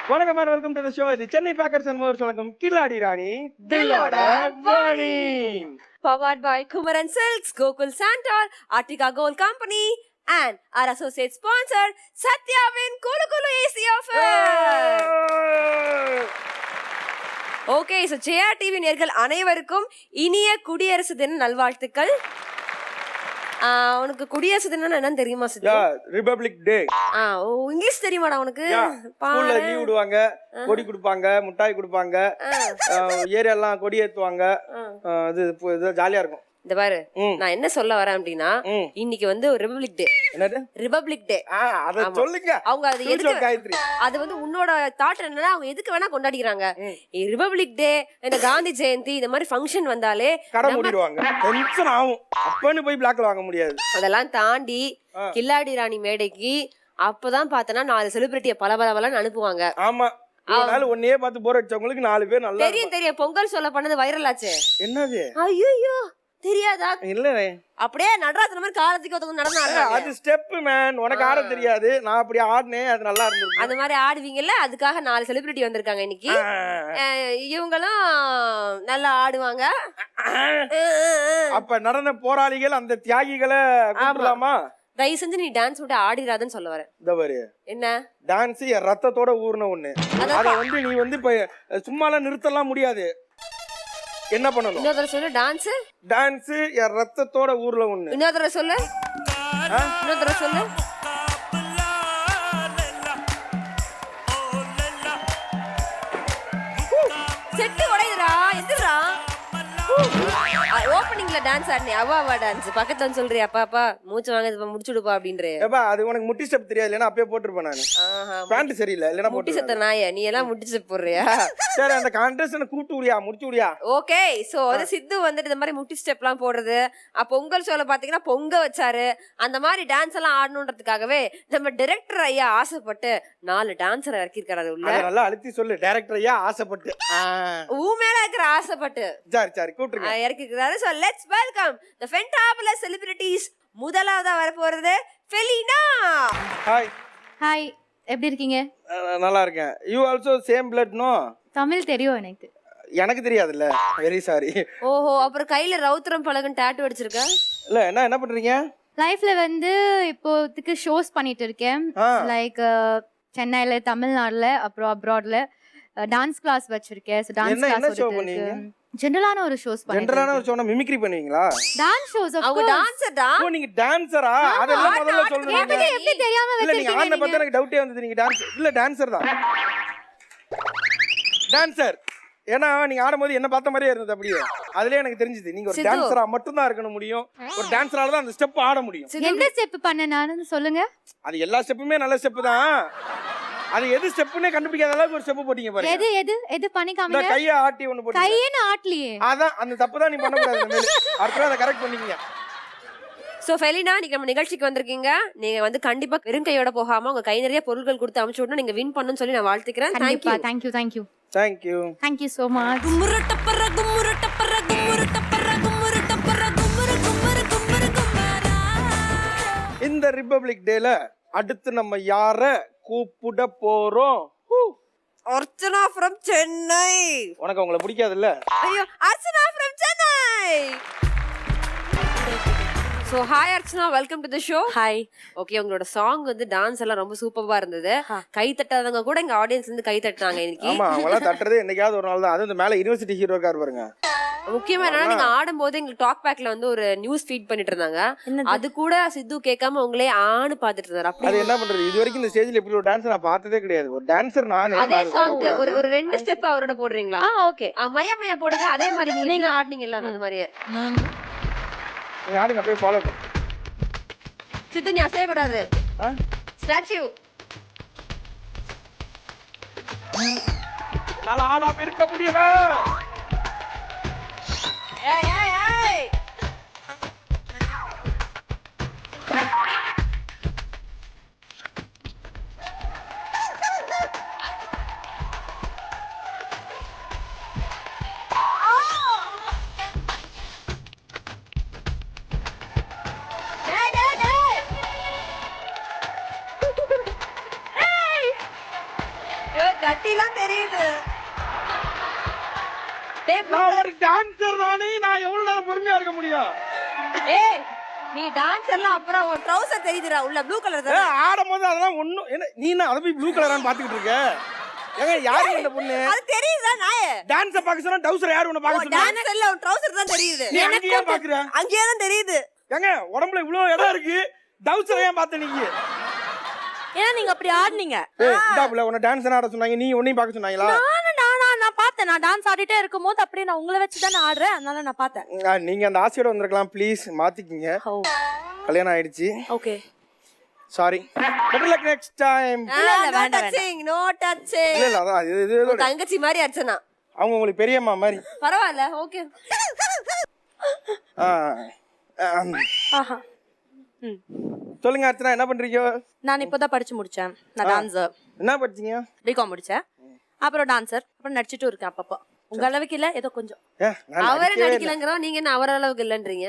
வணக்கம் and welcome to the show. இது Chennai bakers and Morse வழங்கும் கில்லாடி ராணி தில்லோட Vani. Powered by Kumaran Silks, Gokul Santor, Artica Gold Company and our associate sponsor Satyavin Kulu Kulu AC offer. Okay, so JR TV நேயர்கள் அனைவருக்கும் இனிய குடியரசு தின நல்வாழ்த்துக்கள். உனக்கு குடியரசு தினம் என்னன்னு தெரியுமா சித்து? ரிபப்ளிக் டே. இங்கிலீஷ் தெரியுமாடா உனக்கு? ஸ்கூல்ல லீவ் விடுவாங்க, கொடி கொடுப்பாங்க, முட்டாய் கொடுப்பாங்க, ஏரியெல்லாம் கொடி ஏத்துவாங்க. இது ஜாலியா இருக்கும். இந்த பாரு, நான் என்ன சொல்ல வரேன் அப்படின்னா, இன்னைக்கு வந்து ரிபப்ளிக் டே. என்னது ரிபப்ளிக் டே? அத சொல்லுங்க. அவங்க அது எதுக்கு, அது வந்து உன்னோட தாட் என்னன்னா, அவங்க எதுக்கு வேணா கொண்டாடிக்கிறாங்க. ரிபப்ளிக் டே, இந்த காந்தி ஜெயந்தி, இந்த மாதிரி ஃபங்க்ஷன் வந்தாலே கடை மூடிடுவாங்க, டென்ஷன் ஆகும். அப்பன்னு போய் பிளாக்ல வாங்க முடியாது. அதெல்லாம் தாண்டி கில்லாடி ராணி மேடைக்கு அப்பதான் பார்த்தனா 4 செலிபிரிட்டியை பலபலன்னு அனுப்புவாங்க. ஆமா, அதனால ஒன்னே பார்த்து போர் அடிச்சவங்களுக்கு 4 பேர் நல்லா தெரியும். பொங்கல் சொல்ல பண்ணது வைரல் ஆச்சு. என்னது? ஐயோ தெரியாதா? இல்ல, அப்படியே நடராஜன் மாதிரி காலத்துக்கு ஒருத்தவங்க நடந்து அது ஸ்டெப் மேன். உனக்கு ஆட தெரியாது, நான் அப்படி ஆடினேன், அது நல்லா இருந்தது. அந்த மாதிரி ஆடுவீங்கல்ல, அதுக்காக 4 செலிபிரிட்டி வந்திருக்காங்க இன்னைக்கு. இவங்களும் நல்லா ஆடுவாங்க. அப்ப நடன போராளிகள், அந்த தியாகிகளை கூப்பிடலாமா? தயவு செஞ்சு நீ டான்ஸ் விட்டு ஆடிடாதுன்னு சொல்ல வரேன். இந்த பாரு, என்ன டான்ஸ் என் ரத்தத்தோட ஊர்ன ஒண்ணு. அத வந்து நீ வந்து இப்ப சும்மாலாம் நிறுத்தலாம் முடியாது. என்ன பண்ணணும்? இன்னொரு தடவை சொல்லு. டான்ஸ் என் ரத்தத்தோட ஊர்ல ஒண்ணு. இன்னொரு தடவை சொல்லு. இன்னொரு தடவை சொல்லு. செட்டு உடையுதுடா, எதுடா? ஓப்பனிங்ல டான்ஸ் ஆடுனே, அவா டான்ஸ் பக்கத்துல வந்து சொல்றியா? அப்பா மூச்சு வாங்க, முடிச்சுடுப்பா அப்படின்ற. அது உனக்கு முட்டி ஸ்டெப் தெரியாது, இல்லனா அப்பவே போட்டுருப்பேன் நானு. பேண்ட் சரியில்லை, இல்லனா முட்டி ஸ்டெப் நாயே, நீ எல்லாம் முட்டி ஸ்டெப் போடுறியா? சரி, அந்த கான்டெஸ்ட் கூட்டு விடியா, முடிச்சு விடியா. ஓகே, சோ அது சித்து வந்துட்டு இந்த மாதிரி முட்டி ஸ்டெப்லாம் போடுறது. பொங்கல் ஷோல பாத்தீங்கன்னா பொங்க வச்சாரு. அந்த மாதிரி டான்ஸ் எல்லாம் ஆடணுன்றதுக்காகவே நம்ம டைரக்டர் ஐயா ஆசைப்பட்டு 4 டான்சர் இறக்கிருக்காரு. உள்ள நல்லா அழுத்தி சொல்லு. டைரக்டர் ஐயா ஆசைப்பட்டு, மேல இருக்கிற ஆசைப்பட்டு சரி கூப்பிட்டுருங்க இறக்கிருக்காரு. So let's welcome the fantabulous celebrities. முதலாவதா வர போறது ஃபெலினா. ஹாய், எப்படி இருக்கீங்க? நல்லா இருக்கேன். You also same blood no? Tamil தெரியும் எனக்கு தெரியாதுல்ல, வெரி சாரி. ஓஹோ, அப்புறம் கையில ரவுத்திரம் பலகன் டாட்டூ அடிச்சிருக்க. இல்ல, என்ன பண்றீங்க லைஃப்ல? வந்து இப்போதைக்கு ஷோஸ் பண்ணிட்டு இருக்கேன். லைக் சென்னையில, தமிழ்நாடுல, அப்புறம் அப்ராட்ல டான்ஸ் கிளாஸ் வச்சிருக்கேன். டான்ஸ் கிளாஸ் ஷோ பண்ணீங்க? ஜெனரலான ஒரு ஷோஸ் பண்ணேன். ஜெனரலான ஒரு ஷோனா மிமிக்ரி பண்ணுவீங்களா? Dance shows. அவங்க டான்சர்டா? ஓ, நீங்க டான்சரா? அதெல்லாம் முதல்ல சொல்லுங்க. எப்படி தெரியாம வெச்சிருக்கீங்க? இல்ல, நீங்க ஆன பத்தி எனக்கு டவுட்டே வந்தது. நீங்க டான்ஸ் இல்ல, டான்சர் தான். டான்சர். ஏன்னா நீங்க ஆடும்போது என்ன பார்த்த மாதிரியே இருந்தது. அப்படியே அதுலயே எனக்கு தெரிஞ்சது நீங்க ஒரு டான்சரா மட்டும் தான் இருக்க முடியும். ஒரு டான்சரால தான் அந்த ஸ்டெப் ஆட முடியும். என்ன ஸ்டெப் பண்ண நானு சொல்லுங்க. அது எல்லா ஸ்டெப்புமே நல்ல ஸ்டெப் தான். அது எது ஸ்டெப்னே கண்டுபிடிக்காத அளவுக்கு ஒரு ஸ்டெப் போடிங்க பாருங்க. எது பண்ணி காமிங்க. இந்த கையை ஆட்டி ஒன்னு போடுங்க. கையே ஆட்டலையே. அதான் அந்த தப்பு தான் நீ பண்ண கூடாது. அடுத்து அதை கரெக்ட் பண்ணிக்கங்க. சோ ஃபெலினா, நீங்க நம்ம நிகழ்ச்சிக்கு வந்திருக்கீங்க. நீங்க வந்து கண்டிப்பா வெறும் கையோட போகாம உங்க கை நிறைய பொருட்கள் கொடுத்து அனுப்பிச்சு விடணும். நீங்க வின் பண்ணணும்னு சொல்லி நான் வாழ்த்துக்கிறேன். Thank you so much. இந்த ரிபப்ளிக் டேல அடுத்து நம்ம யார கூப்பிட போறோம்? அர்ச்சனா from சென்னை. உனக்கு அவங்கள பிடிக்காதுல்ல? ஐயோ, Archana from Chennai. So hi Archana, welcome to the show. Hi. Okay, உங்களோட சாங் வந்து டான்ஸ் எல்லாம் ரொம்ப சூப்பரா இருந்தது. கை தட்டாதவங்க கூட இங்க ஆடியன்ஸ் வந்து கை தட்டினாங்க இன்னைக்கு. ஆமா, அவங்கள தட்டறதே என்னைக்காவது ஒரு நாள் தான். அது இந்த மேல யுனிவர்சிட்டி ஹீரோ இருக்காரு பாருங்க. முக்கியமா என்னன்னா, நீங்க ஆடும்போது எங்க டாக் பேக்ல வந்து ஒரு நியூஸ் ஃபீட் பண்ணிட்டு இருந்தாங்க. அது கூட சித்து கேட்காம உங்களே ஆணு பாத்துட்டு இருந்தாரு. அப்படி அது என்ன பண்றது? இது வரைக்கும் இந்த ஸ்டேஜ்ல இப்படி ஒரு டான்ஸ் நான் பார்த்ததே கிடையாது. ஒரு டான்சர் நானே. அதே சாங் ஒரு 2 ஸ்டெப் அவரோட போடுறீங்களா? ஓகே, மயா மயா போடுங்க. அதே மாதிரி நீங்க ஆடுனீங்கல்ல, அந்த மாதிரியே நீங்க ஆடுங்க, அப்படியே ஃபாலோ பண்ணு. சித்து, நீ அசையப்படாது. ஸ்டாச்சு. என்னால ஆடாம இருக்க முடியல. ஏய் ஏய் ஏய் கட்டிலாம் தெரியுது. நான் ஒரு டான்சர் தானே, நான் எவ்வளவு நேரம் பொறுமையா இருக்க முடியும்? ஏய் நீ டான்சர்லாம் அப்புறம் உன் ட்ரவுசர் தெரியுதுடா உள்ள ப்ளூ கலர் தான. ஆடும் போது அதெல்லாம் ஒண்ணும் என்ன நீ என்ன அதை போய் ப்ளூ கலரான்னு பாத்துக்கிட்டு இருக்க? ஏங்க யாரு இந்த பொண்ணு? அது தெரியுதா நாயே? டான்ஸ பாக்க சொன்னா டவுசர் யாரு உன்ன பாக்க சொன்னா? டான்சர்ல உன் ட்ரவுசர் தான் தெரியுது. நீ அங்கேயே பாக்குற? அங்கேயே தான் தெரியுது. ஏங்க உடம்புல இவ்ளோ இடம் இருக்கு, டவுசர் ஏன் பாத்த நீங்க? ஏன்னா நீங்க அப்படி ஆடுனீங்க. ஏய் இந்தாப்புல உன்ன டான்ஸ் ஆட சொன்னாங்க, நீ உன்னையும் பாக்க சொன்னாங்களா? நான் பார்த்தேன். நான் டான்ஸ் ஆடிட்டே இருக்கும்போது அப்படியே நான் உங்களை வச்சு தான் ஆடுறேன், அதனால நான் பார்த்தேன். நீங்க அந்த ஆசையோட வந்திருக்கலாம், ப்ளீஸ் மாத்திக்கிங்க. கல்யாணம் ஆயிடுச்சு. Okay sorry. Better luck next time. No touching no touching. இல்ல அதான் இது தங்கச்சி மாதிரி அர்ச்சனா. அவங்க உங்களுக்கு பெரியம்மா மாதிரி. பரவாயில்ல ஓகே. ஆஹா சொல்லுங்க அர்ச்சனா, என்ன பண்றீங்க? நான் இப்போதான் படிச்சு முடிச்சேன். நான் டான்சர். என்ன படிச்சீங்க? பிகாம் முடிச்சேன். அப்புறம் டான்சர், அப்புறம் நடிச்சிட்டு இருக்கேன் அப்பப்போ. உங்க அளவுக்கு இல்ல, ஏதோ கொஞ்சம். அவரே நடிக்கலங்கிறோம், நீங்க என்ன அவர் அளவுக்கு இல்லன்றீங்க.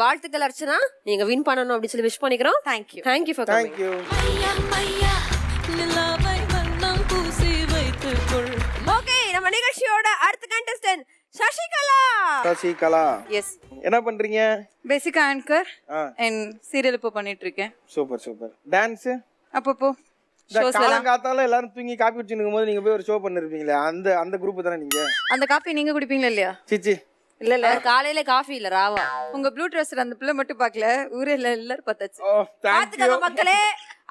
வாழ்த்துக்கள் அர்ச்சனா, நீங்க வின் பண்ணணும் அப்படி சொல்லி விஷ் பண்ணிக்கிறோம். Thank you. Thank you for coming. Thank you. Okay, நம்ம நிகழ்ச்சியோட அடுத்த கண்டஸ்டன்ட் சசிகலா. சசிகலா எஸ், என்ன பண்றீங்க? பேசிக் ஆங்கர் அண்ட் சீரியல் இப்போ பண்ணிட்டு இருக்கேன். Super super. டான்ஸ் அப்பப்போ காத்தால எல்லாரும் தூங்கி காப்பி குடிச்சுன்னு இருக்கும்போது நீங்க போய் ஒரு ஷோ பண்ணிருப்பீங்களே, அந்த அந்த குரூப் தானே நீங்க? அந்த காப்பி நீங்க குடிப்பீங்களா இல்லையா? சிச்சி இல்ல இல்ல, காலையில காஃபி இல்ல ராவா. உங்க ப்ளூ ட்ரெஸ்ஸர் அந்த பிள்ளை மட்டும் பார்க்கல, ஊரே எல்லாரும் பார்த்தாச்சு. ஓ தேங்க் யூ பாத்துக்கங்க மக்களே,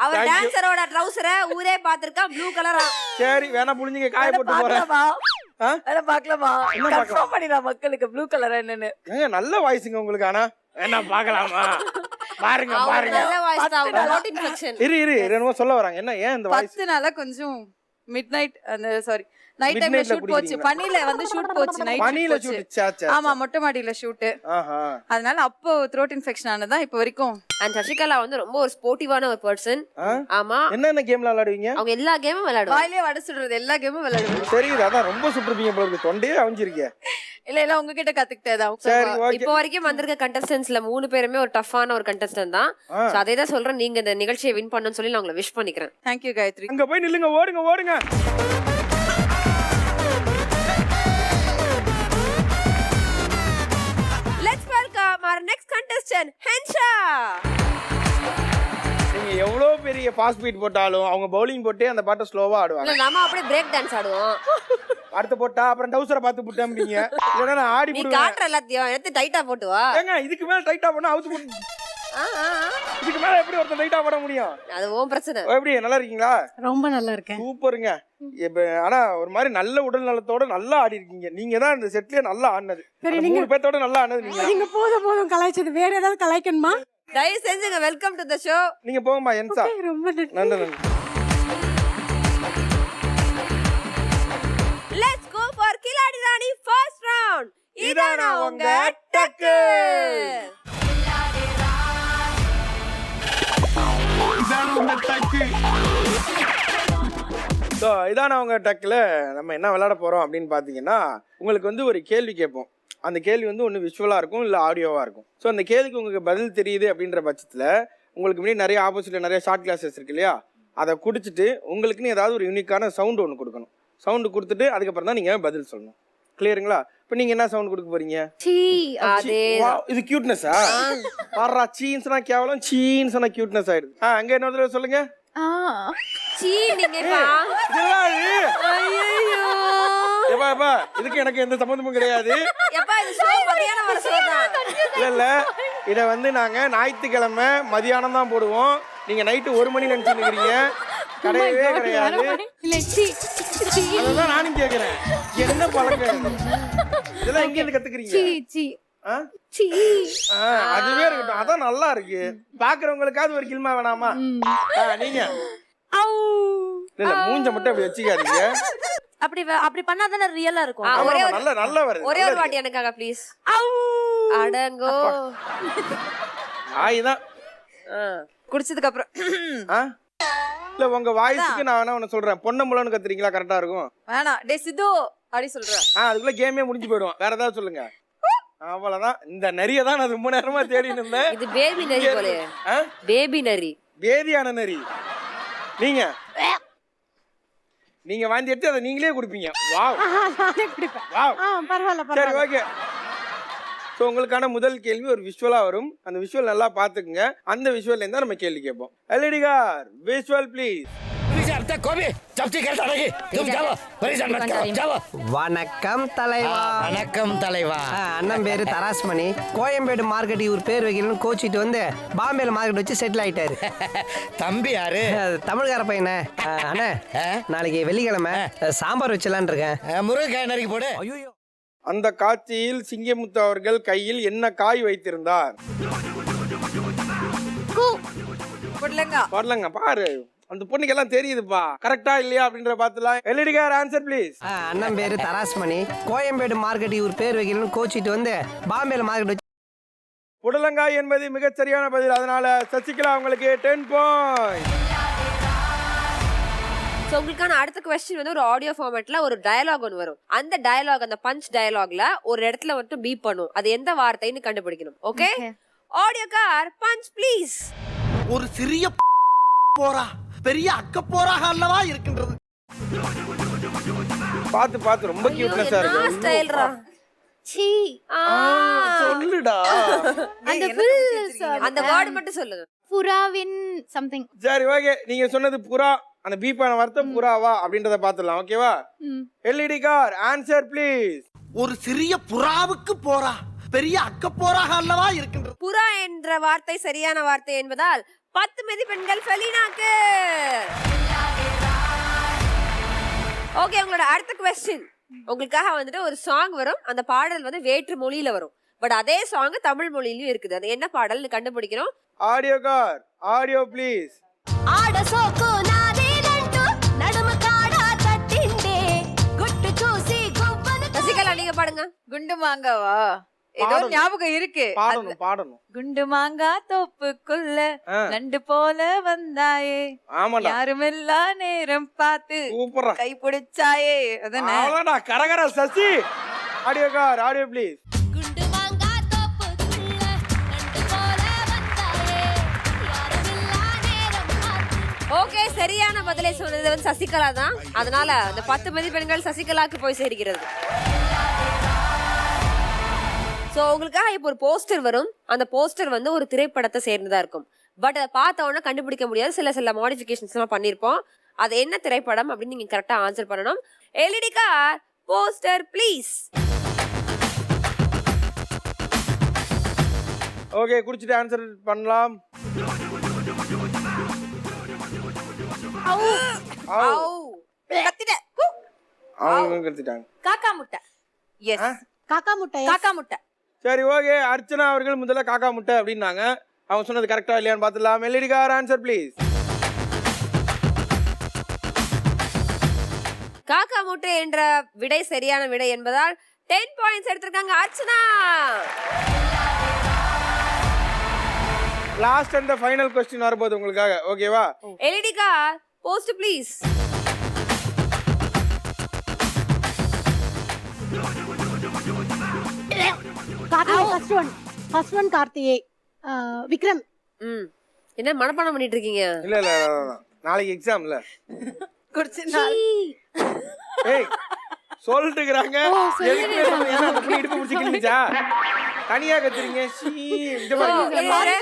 அவர் டான்சரோட ட்ரவுசரை ஊரே பாத்துருக்கா, ப்ளூ கலரா. சரி வேணா புளிஞ்சிங்க, காய போட்டு போறேன். அத பார்க்கலாமா? கன்ஃபார்ம் பண்ணிடா மக்களுக்கு ப்ளூ கலர் என்னன்னு. ஏங்க நல்ல வாய்ஸ்ங்க உங்களுக்கு, ஆனா என்ன பார்க்கலாமா? பாருங்க பாருங்க. நல்ல வாய்ஸ் தான், த்ரோட் இன்ஃபெக்ஷன். இரு இரு என்னமோ சொல்ல வராங்க, என்ன ஏன் இந்த வாய்ஸ்? 10 நாளா கொஞ்சம் மிட் நைட் அந்த சாரி நைட் டைம்ல Midnightல ஷூட் போச்சு. பனில வந்து ஷூட் போச்சு, நைட் பனியில ஷூட் ஷூட். போச்சு. சே சே. ஆமா, மொட்டை மாடியில ஷூட். ஆஹா. அதனால அப்போ த்ரோட் இன்ஃபெக்ஷன் ஆனதா இப்போ வரைக்கும். அண்ட் சசிகலா வந்து ரொம்ப ஒரு ஸ்போர்ட்டிவான ஒரு பர்சன். ஆமா, என்னென்ன கேம்ல விளையாடுவீங்க? அவங்க எல்லா கேமும் விளையாடுவாங்க. வாயிலே வடை சுடுறது எல்லா கேமும் விளையாடுவேன். தெரியுது, அதான் ரொம்ப சுற்றுப்பீங்க போல இருக்கு, தொண்டையே அவிஞ்சிருக்கீங்க. இல்ல இல்ல, உங்ககிட்ட கத்துக்கிட்டேதான். சரி ஓகே. இப்போ வரைக்கும் வந்திருக்க கண்டஸ்டன்ட்ஸ்ல 3 பேருமே ஒரு டஃப்பான ஒரு கண்டஸ்டன்ட் தான். சோ அதே தான் சொல்றேன், நீங்க இந்த நிகழ்ச்சியை வின் பண்ணணும்னு சொல்லி நான் உங்களை விஷ் பண்ணிக்கிறேன். தேங்க்யூ காயத்ரி. அங்க போய் நில்லுங்க, ஓடுங்க ஓடுங்க. Let's welcome our next contestant ஹென்ஷா. நீங்க எவ்வளவு பெரிய ஃபாஸ்ட் பீட் போட்டாலும் அவங்க பவுலிங் போட்டே அந்த பாட்டை ஸ்லோவா ஆடுவாங்க. இல்ல நாம அப்படியே பிரேக் டான்ஸ் ஆடுவோம். அடுத்து போட்டா அப்புறம் டவுசரை பார்த்து புட்டம்பீங்க. இல்லனா நான் ஆடி நீ போடுவேன். காட்ற எல்லாத்தையும் எடுத்து டைட்டா போட்டு வா. ஏங்க இதுக்கு மேல டைட்டா பண்ணா அவுத்து போட்டு. இதுக்கு மேல எப்படி ஒருத்தன் டைட்டா போட முடியும்? அது ஓம் பிரச்சனை. எப்படி நல்லா இருக்கீங்களா? ரொம்ப நல்லா இருக்கேன். சூப்பருங்க. இப்ப ஆனா ஒரு மாதிரி நல்ல உடல் நலத்தோட நல்லா ஆடி இருக்கீங்க. நீங்க தான் இந்த செட்லயே நல்லா ஆடினது. 3 பேத்தோட நல்லா ஆடினது நீங்க. நீங்க போதும் கலாய்ச்சது, வேற ஏதாவது கலாய்க்கணுமா? தயவு செஞ்சுங்க, வெல்கம் டு தி ஷோ. நீங்க போங்கம்மா என்சா. ரொம்ப நன்றி. Let's go for Khiladi Rani first round. இதானா உங்க டக்கு. ஸோ இதான அவங்க டக்கில் நம்ம என்ன விளையாட போகிறோம் அப்படின்னு பார்த்தீங்கன்னா, உங்களுக்கு வந்து ஒரு கேள்வி கேட்போம். அந்த கேள்வி வந்து ஒன்று விஷுவலாக இருக்கும், இல்லை ஆடியோவாக இருக்கும். ஸோ அந்த கேள்விக்கு உங்களுக்கு பதில் தெரியுது அப்படின்ற பட்சத்தில் உங்களுக்கு முன்னாடி நிறைய ஆப்போசிட்டில் நிறைய ஷார்ட் கிளாஸஸ் இருக்கு இல்லையா, அதை குடிச்சிட்டு உங்களுக்குன்னு ஏதாவது ஒரு யூனிக்கான சவுண்டு ஒன்று கொடுக்கணும். சவுண்டு கொடுத்துட்டு அதுக்கப்புறம் தான் நீங்கள் பதில் சொல்லணும். கிளியருங்களா? இப்போ நீங்கள் என்ன சவுண்ட் கொடுக்க போறீங்க? அதே இது கியூட்னஸா? பாடுறா, சீன்ஸ்னா கேவலம், சீன்ஸ்னா கியூட்னஸ் ஆயிடுது. அங்கே என்ன தடவை சொல்லுங்க. சீனிங்கப்பா. ஐயோ எப்பா எப்பா, இதுக்கு எனக்கு எந்த சம்பந்தமும் கிடையாது. எப்பா இது ஷோ மதியானம் வர ஷோ தான். இல்ல இதை வந்து நாங்க ஞாயிற்றுக்கிழமை மதியானம் தான் போடுவோம். நீங்க நைட்டு 1 மணி நினைச்சு நிக்கிறீங்க. கிடையவே கிடையாது. அதான் நானும் கேக்குறேன், என்ன பழக்கம் இதெல்லாம் எங்க இருந்து கத்துக்கிறீங்க? அதுவே இருக்கட்டும், அதான் நல்லா இருக்கு. பாக்குறவங்களுக்காவது ஒரு கில்மா வேணாமா? நீங்க இல்ல மூஞ்ச மட்டும் அப்படி வச்சுக்காதீங்க. அப்படி பண்ணாதானே ரியலா இருக்கும். ஆ, ஒரே நல்ல நல்ல வருது. ஒரே ஒரு வாட்டி எனக்காக ப்ளீஸ். அடங்கோ. ஆயிதான். குடிச்சதுக்கு அப்புறம் இல்ல உங்க வாய்ஸ்க்கு நான் வேணா ஒண்ணு சொல்றேன். பொன்னம்பலம்னு கத்துறீங்களா? கரெக்டா இருக்கும். வேணாம். டே சித்து அப்படி சொல்றேன். அதுக்குள்ள கேமே முடிஞ்சு போயிடும். வேற ஏதாவது சொல்லுங்க. அவ்வளவுதான். இந்த நரியை தான் நான் ரொம்ப நேரமா தேடிட்டு இருந்தேன். இது பேபி நரி போல. பேபி நரி. பேதியான நரி. நீங்க வாந்தி எடுத்து அதை நீங்களே குடிப்பீங்க. வாவ். நானே குடிப்பேன். வாவ். பரவாயில்ல சரி, பரவாயில்ல. ஓகே. ஸோ உங்களுக்கான முதல் கேள்வி ஒரு விஷுவலா வரும். அந்த விஷுவல் நல்லா பாத்துக்குங்க. அந்த விஷுவல்ல இருந்தா நம்ம கேள்வி கேட்போம். LED car visual please. வணக்கம் தலைவா. வணக்கம் தலைவா. அண்ணன் பேரு தராஸ்மணி. கோயம்பேடு மார்க்கெட் இவர் பேர் வைக்கணும்னு கோச்சிட்டு வந்து பாம்பேல மார்க்கெட் வச்சு செட்டில் ஆயிட்டாரு. தம்பி யாரு? தமிழ்கார பையனே. அண்ணே நாளைக்கு வெள்ளிக்கிழமை சாம்பார் வச்சலான் இருக்கேன். முருங்கைக்காய் நறுக்கி போடு. ஐயோ. அந்த காட்சியில் சிங்கமுத்து அவர்கள் கையில் என்ன காய் வைத்திருந்தார்? வரலங்க பாரு. அந்த பொண்ணுக்கு எல்லாம் தெரியுதுப்பா. கரெக்டா இல்லையா அப்படின்ற பாத்துலாம். LED car answer please. அண்ணன் பேரு தராஸ்மணி. கோயம்பேடு மார்க்கெட் இவர் பேர் வைக்கணும்னு கோச்சிட்டு வந்து பாம்பேல மார்க்கெட் வச்சு புடலங்காய் என்பது மிகச் சரியான பதில். அதனால சசிகலா உங்களுக்கு 10 பாயிண்ட். சோ உங்களுக்கான அடுத்த क्वेश्चन வந்து ஒரு ஆடியோ ஃபார்மேட்ல ஒரு டயலாக் ஒன்று வரும். அந்த டயலாக், அந்த பஞ்ச் டயலாக்ல ஒரு இடத்துல மட்டும் பீப் பண்ணும். அது எந்த வார்த்தைன்னு கண்டுபிடிக்கணும். Okay, audio car punch please. ஒரு சிறிய போரா பெரிய அக்க போராக அல்லவா இருக்கின்றது. பாத்து பாத்து ரொம்ப கியூட்னஸா இருக்கு. ஸ்டைல்ரா. சீ. சொல்லுடா. அந்த வேர்ட் மட்டும் சொல்லுங்க. புறாவின் சம்திங். சரி, ஓகே. நீங்க சொன்னது புறா. அந்த பீப்பான வார்த்தை புறாவா அப்படின்றத பாத்துடலாம். ஓகேவா? LED car answer please. ஒரு சிறிய புறாவுக்கு போரா பெரிய அக்க போராக அல்லவா இருக்கின்றது. புறா என்ற வார்த்தை சரியான வார்த்தை என்பதால் 10 மதிப்பெண்கள் ஃபெலினாக்கு. ஓகே, உங்களோட அடுத்த क्वेश्चन. உங்களுக்காக வந்துட்டு ஒரு சாங் வரும். அந்த பாடல் வந்து வேற்று மொழியில வரும். பட் அதே சாங் தமிழ் மொழியிலயும் இருக்குது. அது என்ன பாடல்னு கண்டுபிடிக்கணும். Audio card audio please. ఆడ సోకు నాదేనంటూ నడుమ కాడా తట్టిండే గుట్టు చూసి గువ్వను சசிகலா நீங்க பாடுங்க. குண்டு மாங்காவா? ஏதோ பாடணும். ஞாபகம் இருக்கு. பாடணும். குண்டு மாங்கா தோப்புக்குள்ள நண்டு போல வந்தாயே, ஆமாடா. யாருமெல்லா நேரம் பார்த்து சூப்பரா கை பிடிச்சாயே. அதானே? அவ்வளவுடா. கரகர Sasi. Audio card audio please. గుండు మాంగా తోపుకుల్ల నండు పోల వందాయే యారుమిల్లా నేరం మార్చి. ஓகே, சரியான பதிலை சொன்னது வந்து சசிகலா தான். அதனால அந்த 10 மதிப்பெண்கள் சசிகலாக்கு போய் சேர்கிறது. சோ உங்களுக்காக இப்போ ஒரு போஸ்டர் வரும். அந்த போஸ்டர் வந்து ஒரு திரைப்படத்தை சேர்ந்ததா இருக்கும். பட் அதை பார்த்த உடனே கண்டுபிடிக்க முடியாது. சில மாடிஃபிகேஷன்ஸ் எல்லாம் பண்ணிருப்போம். அது என்ன திரைப்படம் அப்படின்னு நீங்க கரெக்டா ஆன்சர் பண்ணணும். LED car poster please. Okay, குடிச்சிட்டு ஆன்சர் பண்ணலாம். அவங்க கத்துட்டாங்க. காக்கா முட்டை. எஸ், காக்கா முட்டை. காக்கா முட்டை. சரி, ஓகே. அர்ச்சனா அவர்கள் முதல்ல காக்கா முட்டை அப்படின்னாங்க. அவங்க சொன்னது கரெக்டா இல்லையான்னு பாத்துடலாம். LED car answer please. Kaaka Muttai என்ற விடை சரியான விடை என்பதால் 10 பாயிண்ட்ஸ் எடுத்திருக்காங்க Archana. Last and final question வரப்போகுது உங்களுக்காக. ஓகேவா? LED car post please. First one Karthigai. Vikram. என்ன மனப்பாடம் பண்ணிட்டு இருக்கீங்க? இல்ல நாளைக்கு எக்ஸாம்ல. குடிச்சினா ஏய் சொல்லிட்டு இருக்காங்க. எதுக்கு என்ன அந்த புடி இடுப்பு பிடிச்சி கிழிச்சா? தனியா கத்துறீங்க. இந்த மாதிரி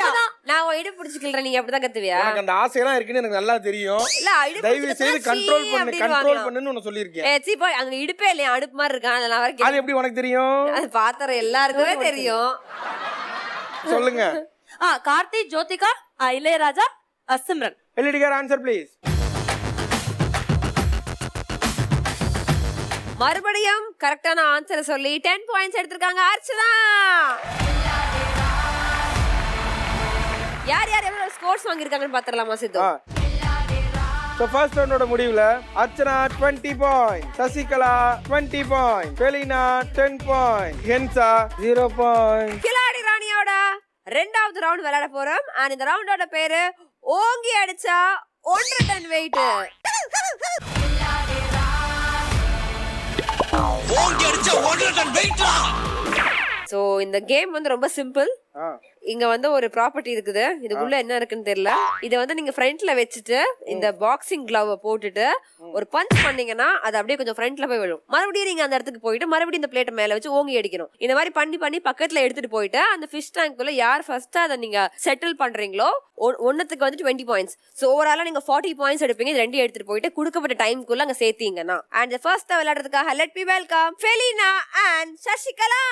நான் உன் இடுப்பு பிடிச்சி கிள்றேன். நீங்க அப்படிதான் கத்துவியா? எனக்கு அந்த ஆசையெல்லாம் இருக்குன்னு எனக்கு நல்லா தெரியும். இல்ல, இடுப்பு தயவு செய்து கண்ட்ரோல் பண்ணுன்னு உன்னை சொல்லியிருக்கேன். ஏச்சி போய் அங்க இடுப்பே இல்லையா? அடுப்பு மாதிரி இருக்கான். அதெல்லாம் வரைக்கும் அது எப்படி உனக்கு தெரியும்? அது பாத்திரம் எல்லாருக்குமே தெரியும். சொல்லுங்க. Karthi, Jyothika, Ilaiyaraaja, Simran. LED car answer please. மறுபடியும் கரெக்டான ஆன்சரை சொல்லி 10 பாயிண்ட்ஸ் எடுத்திருக்காங்க அர்ச்சனா. யார் யார் எவ்வளவு ஸ்கோர்ஸ் வாங்கியிருக்காங்கன்னு பாத்திரலாமா சித்து? ஸோ ஃபர்ஸ்ட் ரவுண்டோட முடிவுல Archana 20 point, Sasikala 20 point, Felina 10 point, Hensa 0 point. Khiladi ராணியோட ரெண்டாவது ரவுண்ட் விளையாட போறோம். அண்ட் இந்த ரவுண்டோட பேரு ஓங்கி அடிச்சா 1 டன் வெயிட். சோ இந்த கேம் வந்து ரொம்ப சிம்பிள். இங்க வந்து ஒரு ப்ராப்பர்ட்டி இருக்குது. இதுக்குள்ள என்ன இருக்குன்னு தெரியல. இதை வந்து நீங்க ஃப்ரண்ட்ல வச்சுட்டு இந்த பாக்ஸிங் கிளவ் போட்டுட்டு ஒரு பஞ்ச் பண்ணீங்கன்னா அது அப்படியே கொஞ்சம் ஃப்ரண்ட்ல போய் விழும். மறுபடியும் நீங்க அந்த இடத்துக்கு போயிட்டு மறுபடியும் இந்த பிளேட்டை மேல வச்சு ஓங்கி அடிக்கணும். இந்த மாதிரி பண்ணி பண்ணி பக்கத்துல எடுத்துட்டு போயிட்டு அந்த ஃபிஷ் டேங்க்குள்ள யார் ஃபர்ஸ்ட் அதை நீங்க செட்டில் பண்றீங்களோ ஒன்னத்துக்கு வந்து 20 பாயிண்ட்ஸ். சோ ஓவராலா நீங்க 40 பாயிண்ட்ஸ் எடுப்பீங்க. இது ரெண்டையும் எடுத்துட்டு போயிட்டு கொடுக்கப்பட்ட டைம்க்குள்ள அங்க சேர்த்தீங்கன்னா. அண்ட் ஃபர்ஸ்ட் விளையாடுறதுக்காக let me welcome Felina and Sasikala.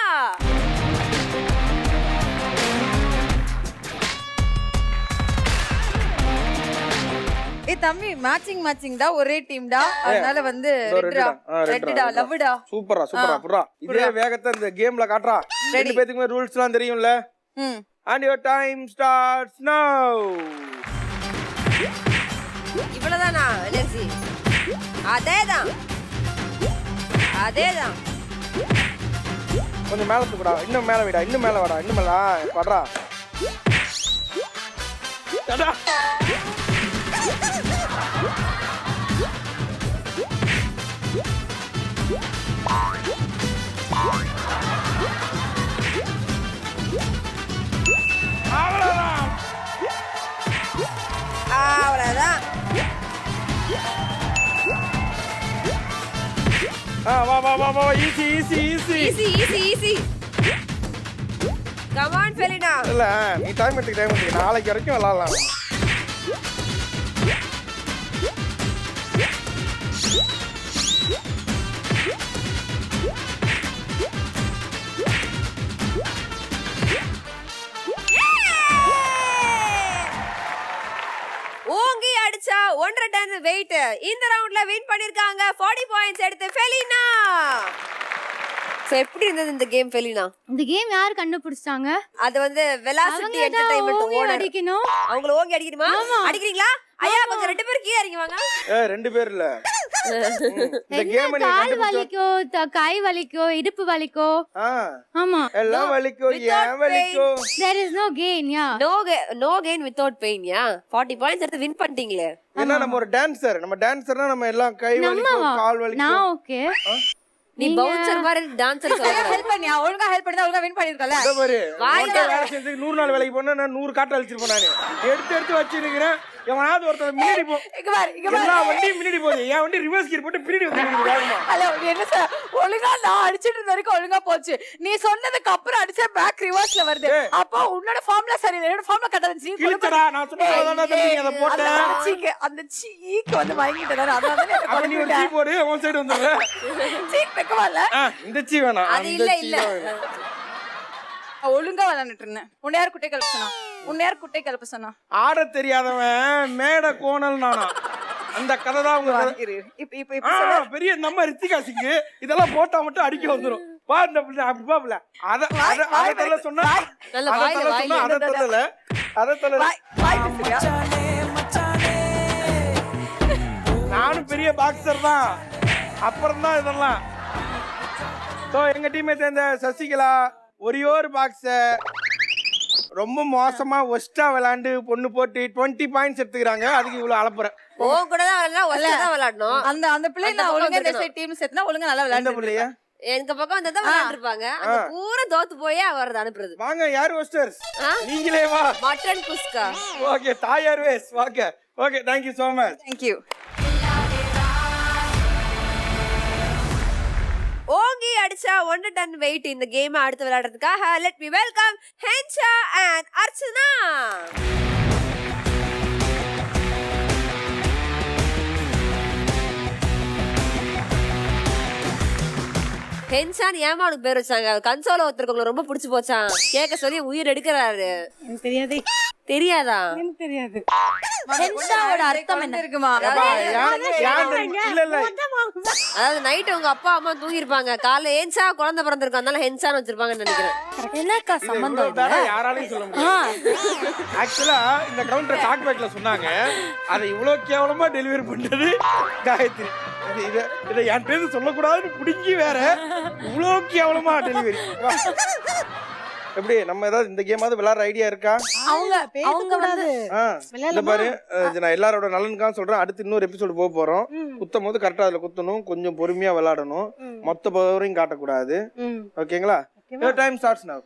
தம்பி மேட்சிங் டா, ஒரே டீம் டா, அதனால வந்து ரெட்டா லவ்டா. சூப்பரா புறா. இதே வேகத்தை இந்த கேம்ல காட்றா. ரெண்டு பேத்துக்குமே ரூல்ஸ்லாம் தெரியும்ல. And your time starts now. இவ்வளவுதானா எனர்ஜி? அதேதான். கொஞ்சம் மேல தூக்குடா. இன்னும் மேல விடா. இன்னும் மேல வாடா. இன்னும் மேல வாடா. டடா. அவ்வளவுதான். வா. ஈஸி. Come on ஃபெலினா. இல்ல நீ டைம் எடுத்துக்க. நாளைக்கு வரைக்கும் விளையாடலாம். ஓங்கி அடிச்சா 1.5 டன் வெயிட். இந்த ரவுண்ட்ல வின் பண்ணிருக்காங்க 40 பாயிண்ட்ஸ் எடுத்து ஃபெலினா. சோ எப்படி இருந்தது இந்த கேம் ஃபெலினா? இந்த கேம் யார் கண்டுபிடிச்சாங்க? அது வந்து வெலாசிட்டி என்டர்டெயின்மென்ட் ஓனர் அடிக்கணும். அவங்கள ஓங்கி அடிக்கணுமா? அடிக்கிறீங்களா? ஐயா கொஞ்சம் ரெண்டு பேர் கீழ இறங்கி வாங்க. ரெண்டு பேர் இல்ல. இந்த கேம் நீ கால் வலிக்கோ, கை வலிக்கோ, இடுப்பு வலிக்கோ. ஆமா. எல்லாம் வலிக்கோ, ஏன் வலிக்கோ? There is no gain, yeah. No gain without pain, yeah. 40 points எடுத்து வின் பண்ணிட்டீங்களே. ஏன்னா நம்ம ஒரு டான்சர். நம்ம டான்சர்னா நம்ம எல்லாம் கை வலிக்கோ, கால் வலிக்கோ. நான் ஓகே. நீ பவுன்சர் மாதிரி டான்சர் சொல்ற. ஹெல்ப் பண்ணியா? ஒழுங்கா ஹெல்ப் பண்ணா ஒழுங்கா வின் பண்ணிருக்கல. அத பாரு. வேலை செஞ்சு 100 நாள் வேலைக்கு போனா நான் 100 காட்ட அழிச்சிருப்பேன் நானு. எடுத்து வச்சு நிக்கிறேன். எவனாவது ஒருத்தர் முன்னாடி போ. இங்க பாரு. எல்லா வண்டியும் முன்னாடி போகுது. என் வண்டி ரிவர்ஸ் கியர் போட்டு பின்னாடி வந்து வேகமா. ஹலோ என்ன சார்? ஒழுங்கா நான் அடிச்சிட்டு இருந்த வரைக்கும் ஒழுங்கா போச்சு. நீ சொன்னதுக்கு அப்புறம் அடிச்சா பேக் ரிவர்ஸ்ல வருது. அப்போ உன்னோட ஃபார்முலா சரியில்லை. என்னோட ஃபார்முலா கரெக்ட்டா இருந்துச்சு. கிளிச்சடா நான் சொன்னதானே தம்பி அத போட்டேன். அந்த சீக்கு வந்து வாங்கிட்டதானே. அதனால தான் அப்ப நீ ஒரு சீ போடு. உன் சைடு வந்துற. சீக் வைக்கவல. இந்த சீ வேணாம். அது இல்ல. ஒழுங்கா விளையாண்டுட்டு இருந்தேன். உன்னை யார் குட்டை கிளப்ப சொன்னா? ஆட தெரியாதவன் மேட கோணல் நானா? அந்த கதை தான் உங்க பெரிய நம்ம ரித்திகா சிங் இதெல்லாம் போட்டா மட்டும் அடிக்க வந்துரும். பா இந்த அப்படி பாப்பல. அத சொன்னா நானும் பெரிய பாக்ஸர் தான். அப்புறம் தான் இதெல்லாம். எங்க டீமை சேர்ந்த சசிகலா ஒரே ஒரு பாக்ஸ ரொம்ப மோசமா ஒஸ்டா விளையாண்டு பொண்ணு போட்டு 20 பாயிண்ட்ஸ் எடுத்துக்கிறாங்க. அதுக்கு இவ்வளவு அலப்புறேன். ஓன் கூட தான் விளையாடணும், ஒஸ்டா தான் விளையாடணும். அந்த பிள்ளை நான் ஒழுங்கா இந்த சைடு டீம் சேர்த்தா ஒழுங்கா நல்லா விளையாடுற பிள்ளையா? எங்க பக்கம் வந்தா தான் விளையாண்டிருப்பாங்க. அந்த பூரா தோத்து போயே அவரது அனுப்புறது. வாங்க யார் ஒஸ்டர்ஸ்? நீங்களே வா. மட்டன் குஸ்கா. ஓகே தாயார் வேஸ். Okay thank you so much. Thank you. ஓங்கி அடிச்சா 1 டன் வெயிட் இந்த கேம் அடுத்து விளையாடுறதுக்காக let me welcome Hensa and Archana. ஹென்சான் ஏமா அவனுக்கு பேர் வச்சாங்க? கன்சோல ஒருத்தருக்கு ரொம்ப பிடிச்சு போச்சான், கேட்க சொல்லி உயிர் எடுக்கிறாரு. எனக்கு தெரியாதே. தெரியாதா? எனக்கு தெரியாது. ஹென்சாவோட அர்த்தம் என்ன இருக்குமா? அதாவது நைட் உங்க அப்பா அம்மா தூங்கி இருப்பாங்க, காலைல ஏன்சா குழந்தை பிறந்திருக்கும், அதனால ஹென்சான்னு வச்சிருப்பாங்கன்னு நினைக்கிறேன். என்னக்கா சம்பந்தம்? யாராலையும் சொல்ல முடியாது. ஆக்சுவலா இந்த கவுண்டர் டாக் பேக்ல சொன்னாங்க, அதை இவ்வளவு கேவலமா டெலிவரி பண்ணது காயத்ரி. இதை என் பேரு சொல்லக்கூடாதுன்னு பிடிங்கி வேற இவ்வளவு கேவலமா டெலிவரி. எப்படி நம்ம ஏதாவது இந்த கேமாவது விளையாடுற ஐடியா இருக்கா? அவங்க வந்து இந்த பாரு, நான் எல்லாரோட நலனுக்காக சொல்றேன். அடுத்து இன்னொரு எபிசோடு போக போறோம். குத்தும் போது கரெக்டா அதுல குத்தணும், கொஞ்சம் பொறுமையா விளையாடணும், மொத்த பவரையும் காட்டக்கூடாது. ஓகேங்களா? Time starts now.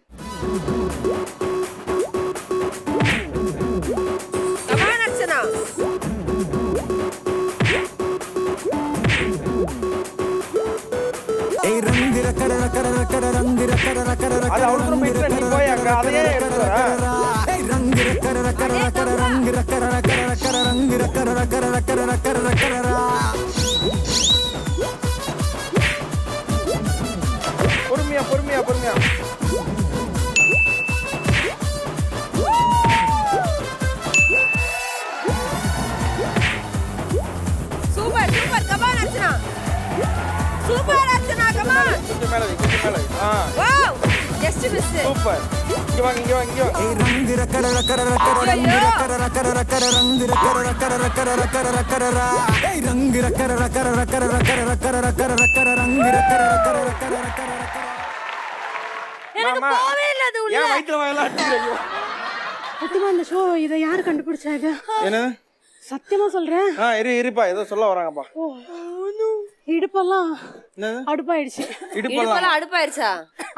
அது அவளுக்கு போயிட்டு நீ போய் அங்க அதையே எடுத்து வர. பொறுமையா பொறுமையா பொறுமையா. Super super, come on Archana. Super Archana, come on. கொஞ்சம் மேல வை, கொஞ்சம் மேல வை. Wow, just miss. சூப்பர். இங்க வாங்க, இங்க வாங்க, இங்க வாங்க. எனக்கு போவே இல்ல அது உள்ள. ஏன் வயித்துல வாயெல்லாம் அடிக்கிறீங்க? சத்தியமா இந்த ஷோ இதை யாரு கண்டுபிடிச்சா இது? என்ன? சத்தியமா சொல்றேன். இருப்பா, ஏதோ சொல்ல வராங்கப்பா. இடுப்பெல்லாம் என்னது? அடுப்பாயிடுச்சு. இடுப்பெல்லாம் அடுப்பாயிருச்சா?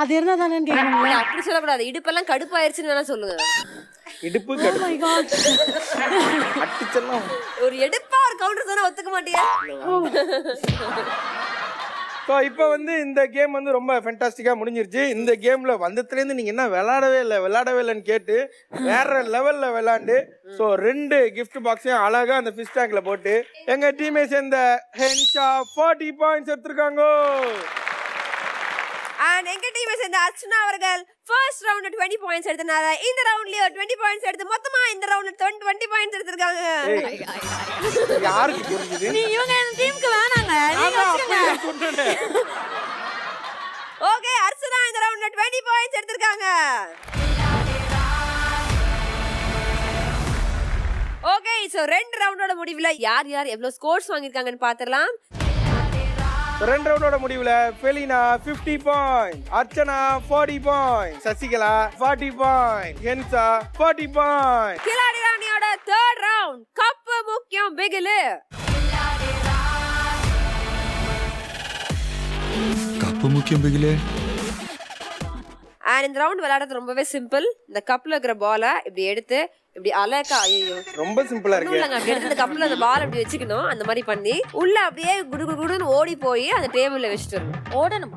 அது இருந்தா தானே கேக்குறீங்களா? அப்படி சொல்லக்கூடாது, இடுப்பெல்லாம் கடுப்பாயிருச்சுன்னு வேணா சொல்லுங்க. இடுப்பு கடுப்பு அடிச்செல்லாம். ஒரு எடுப்பா ஒரு கவுண்டர் சொன்னா ஒத்துக்க மாட்டியா? ஸோ இப்போ வந்து இந்த கேம் வந்து ரொம்ப ஃபென்டாஸ்டிக்காக முடிஞ்சிருச்சு. இந்த கேமில் வந்ததுலேருந்து நீங்கள் என்ன விளையாடவே இல்லைன்னு கேட்டு வேற லெவலில் விளையாண்டு ஸோ 2 gift பாக்ஸையும் அழகாக அந்த ஃபிஷ் டேங்கில் போட்டு எங்கள் டீமை சேர்ந்த ஹென்ஷா 40 பாயிண்ட்ஸ் எடுத்திருக்காங்க. And எங்க டீமை சேர்ந்த அர்ச்சனா அவர்கள் ஃபர்ஸ்ட் ரவுண்ட்ல 20 பாயிண்ட்ஸ் எடுத்தனால இந்த ரவுண்ட்லயே 20 பாயிண்ட்ஸ் எடுத்து மொத்தமா இந்த ரவுண்ட்ல 20 பாயிண்ட்ஸ் எடுத்திருக்காங்க. யாருக்கு புரியுது? நீ இவங்க டீமுக்கு வேணாங்க, நீங்க வச்சுக்கங்க. ஓகே, அர்ச்சனா இந்த ரவுண்ட்ல 20 பாயிண்ட்ஸ் எடுத்திருக்காங்க. ஓகே, சோ 2 ரவுண்டோட முடிவுல யார் யார் எவ்வளவு ஸ்கோர்ஸ் வாங்கிருக்காங்கன்னு பாத்துறலாம். 2 ரவுண்டோட முடிவுல Felina 50 point, Archana 40 point, Sasikala 40 point, Hensa 40 point. Khiladi ராணியோட 3rd ரவுண்ட் கப் முக்கியம் பிகிலு. கப்பு முக்கியம் பிகிலே. அண்ட் இந்த ரவுண்ட் விளையாடுறது ரொம்பவே சிம்பிள். இந்த கப்ல இருக்கிற பாலை இப்படி எடுத்து இப்படி அலக்கா, ஐயோ ரொம்ப சிம்பிளா இருக்கு. இல்லங்க, அப்படி எடுத்து இந்த கப்ல அந்த பால் அப்படி வச்சுக்கணும். அந்த மாதிரி பண்ணி உள்ள அப்படியே குடுகுடுன்னு ஓடி போய் அந்த டேபிள்ல வச்சுட்டு வரணும். ஓடணும்,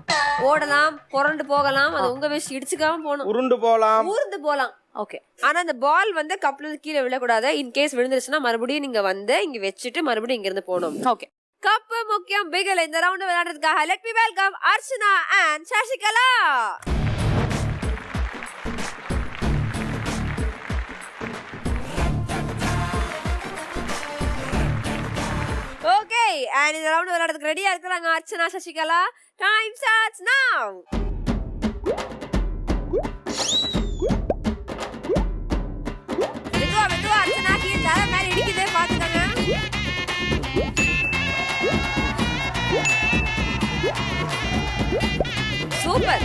ஓடலாம், புரண்டு போகலாம், அது உங்க விஷயம், இடிச்சுக்காம போகணும். உருண்டு போகலாம், ஊர்ந்து போகலாம். ஓகே. ஆனா அந்த பால் வந்து கப்ல கீழே விழக்கூடாது. இன் கேஸ் விழுந்துருச்சுன்னா மறுபடியும் நீங்க வந்து இங்க வச்சுட்டு மறுபடியும் இங்க இருந்து போகணும். ஓகே. கப் முக்கியம் பிகில் இந்த ரவுண்ட் விளையாடுறதுக்காக let me welcome Archana and Sasikala. Okay, and இந்த ரவுண்ட் விளையாடுறதுக்கு ரெடியா இருக்காங்க அர்ச்சனா சசிகலா. டைம் ஸ்டார்ட்ஸ் நவ. மெதுவா அர்ச்சனா கீழ தலை மேல இடிக்குது, பாத்துக்கங்க. சூப்பர்.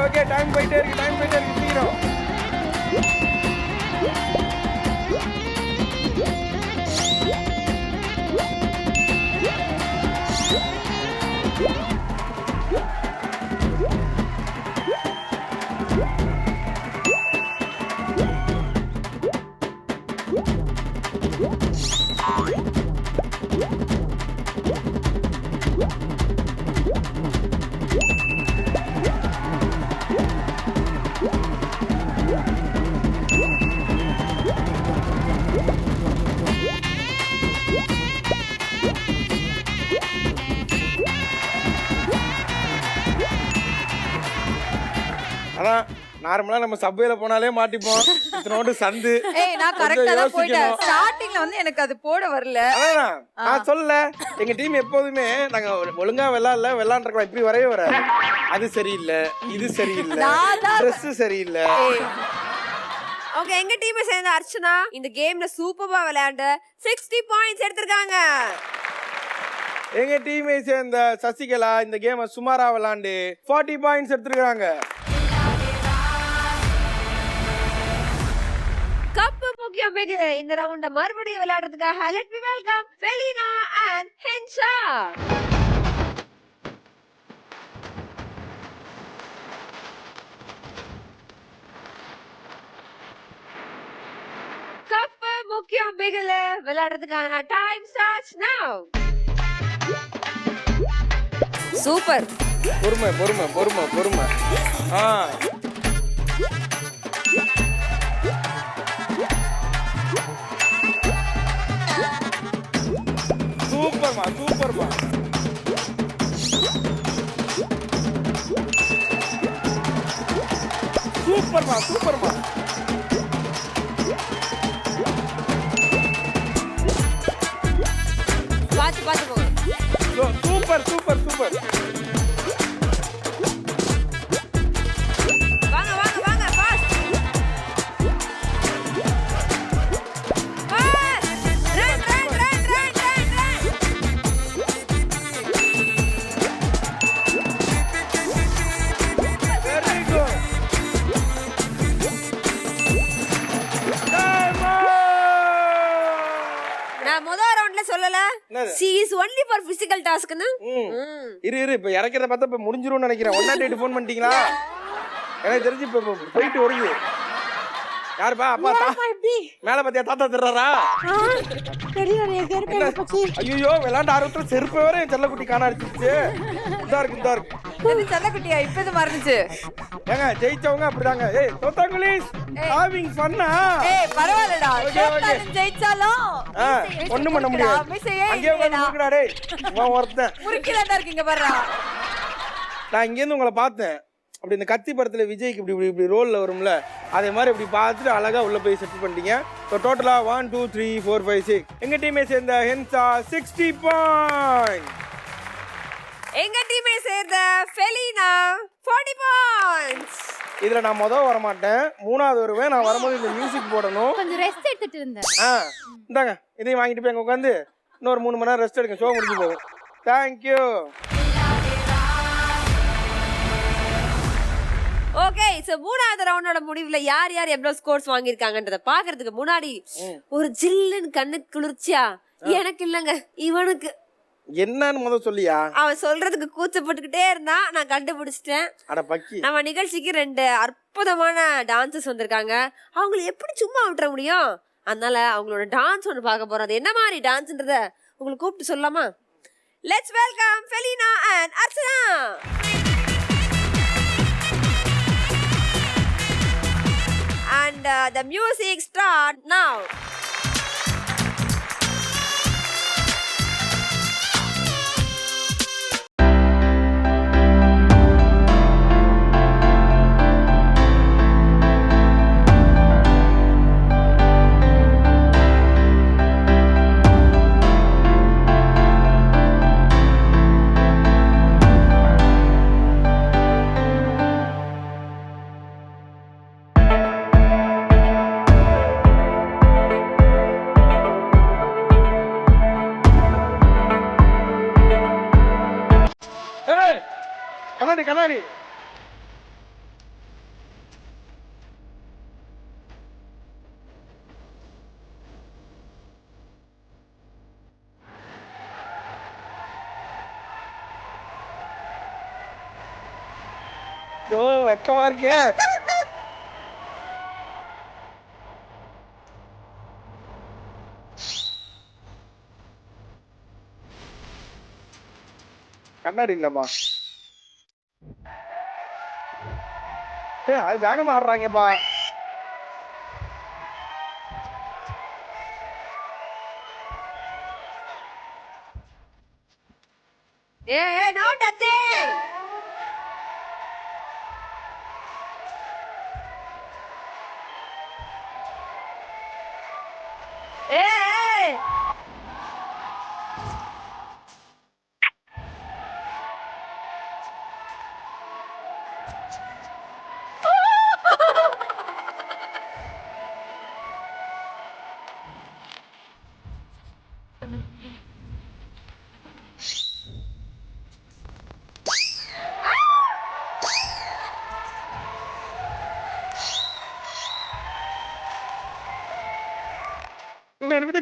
ஓகே டைம் போயிட்டே இருக்கு சீக்கிரம். அதான் நார்மலா நம்ம சப்வேல போனாலே மாட்டிப்போம். இத்தனோண்டு சந்து. நான் கரெக்டா தான் போயிட்டேன். ஸ்டார்டிங்ல வந்து எனக்கு அது போட வரல. அதான் நான் சொல்லல. எங்க டீம் எப்போதுமே நாங்க ஒழுங்கா விளையாண்டுருக்கலாம். இப்படி வரவே வராது. அது சரியில்லை, இது சரியில்லை, ட்ரெஸ் சரியில்லை. ஓகே, எங்க டீமை சேர்ந்த அர்ச்சனா இந்த கேம்ல சூப்பரா விளையாண்டு 60 பாயிண்ட்ஸ் எடுத்திருக்காங்க. எங்க டீமை சேர்ந்த சசிகலா இந்த கேமை சுமாரா விளையாண்டு 40 பாயிண்ட்ஸ் எடுத்திருக்காங்க. கப்பு முக்கியம் இந்த ரவுண்ட மறுபடியும் விளையாடுறதுக்காக let me welcome Felina and Hensha. Cup முக்கியம் பிகல விளையாடுறதுக்கான டைம் ஸ்டார்ட்ஸ் நவ. சூப்பர். பொறுமை பொறுமை பொறுமை பொறுமை. சூப்பர்மா சூப்பர்மா. சூப்பர்மா சூப்பர்மா. பாத்து பாத்து போங்க. Super super super. வாங்க வாங்க வாங்க fast. Run run run run run run. Very good. நான் முதல் ரவுண்ட்ல சொல்லல she is only for physical task ன்னு. இரு இப்ப இறக்கிறத பார்த்தா இப்ப முடிஞ்சிரும்னு நினைக்கிறேன். 108 ஃபோன் பண்ணிட்டீங்களா? எனக்கு தெரிஞ்சு இப்ப போயிட்டு வருது. யாருப்பா அப்பா மேல பாத்தியா தாத்தா திர்றாரா? ஐயோ விளையாண்டு ஆர்வத்துல செருப்பு வேற என் செல்லக்குட்டி காண அடிச்சிருச்சு. இதா இருக்கு செல்லக்குட்டியா இப்ப இது மறந்துச்சு. ஏங்க ஜெயிச்சவங்க அப்படிதாங்க. ஏய் தோத்தாங்குலிஸ் ஹேவிங் ஃபன்னா. பரவாயில்லடா. ஜெயிச்சாலும் ஒண்ணும் பண்ண முடியாது. அங்கேயே வந்து முறுக்குடா டேய். ஒருத்தன் முறுக்கிலாண்டா இருக்கீங்க பாருடா. நான் இங்க இருந்து உங்களை பார்த்தேன். அப்படி இந்த கத்தி படத்துல விஜய்க்கு இப்படி இப்படி ரோல்ல வரும்ல, அதே மாதிரி இப்படி பார்த்துட்டு அழகா உள்ள போய் செட்டில் பண்ணிட்டீங்க. ஸோ டோட்டலா 1 2 3 4 5 6 எங்க டீமை சேர்ந்த ஹென்சா 60 பாயிண்ட். எங்க டீமை சேர்ந்த ஃபெலினா 40 பாயிண்ட்ஸ். இதுல நான் வர மாட்டேன், மூணாவது வருவேன். நான் வரும்போது இந்த மியூசிக் போடணும். கொஞ்சம் ரெஸ்ட் எடுத்துட்டு இருந்தேன். இந்தாங்க இதையும் வாங்கிட்டு போய் அங்க உட்காந்து இன்னொரு 3 மணி நேரம் ரெஸ்ட் எடுக்க. ஷோ முடிஞ்சு போகும். தேங்க்யூ. ஓகே, சோ மூணாவது ரவுண்டோட முடிவுல யார் யார் எவ்வளவு ஸ்கோர்ஸ் வாங்கியிருக்காங்கன்றத பாக்குறதுக்கு முன்னாடி ஒரு ஜில்லுன்னு கண்ணு குளிர்ச்சியா எனக்கு இல்லங்க இவனுக்கு என்னன்னு சொல்லியா? அவன் சொல்றதுக்கு கூச்சப்பட்டுக்கிட்டே இருந்தா நான் கண்டுபிடிச்சிட்டேன். நம்ம நிகழ்ச்சிக்கு 2 அற்புதமான டான்சர்ஸ் வந்திருக்காங்க. அவங்களை எப்படி சும்மா விட்டுற முடியும்? அதனால அவங்களோட டான்ஸ் ஒன்று பார்க்க போறோம். அது என்ன மாதிரி டான்ஸ்ன்றத உங்களுக்கு கூப்பிட்டு சொல்லலாமா? Let's welcome Felina and Archana. And the music start now. கண்ணாடி வெக்கமா இருக்கேன். கண்ணாடி இல்லம்மா. அது வேகமா ஆடுறாங்கப்பா.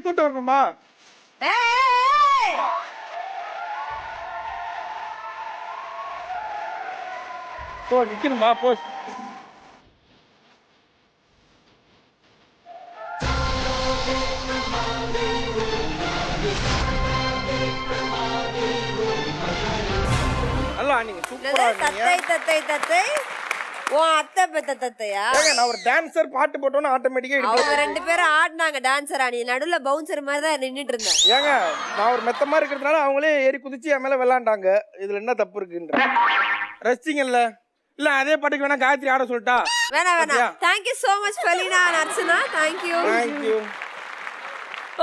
கூட்டு வரணுமா? போ நிக்கணுமா போ. நல்லா நீங்க சூப்பரா தத்தை தத்தை தத்தை ஓ அத்தை பெத்த தத்தையா? நான் ஒரு டான்சர் பாட்டு போட்டோன்னு ஆட்டோமேட்டிக்கா அவங்க 2 பேரும் ஆடினாங்க டான்சர் ஆடி நடுவுல பவுன்சர் மாதிரி தான் நின்னுட்டு இருந்தேன். ஏங்க நான் ஒரு மெத்தமா இருக்கிறதுனால அவங்களே ஏறி குதிச்சு என் மேல விளையாண்டாங்க. இதுல என்ன தப்பு இருக்குன்ற ரசிச்சிங்கல்ல? இல்ல அதே பாட்டுக்கு வேணா காயத்ரி ஆட சொல்லிட்டா? வேணாம். Thank you so much ஃபெலினா and Archana. Thank you.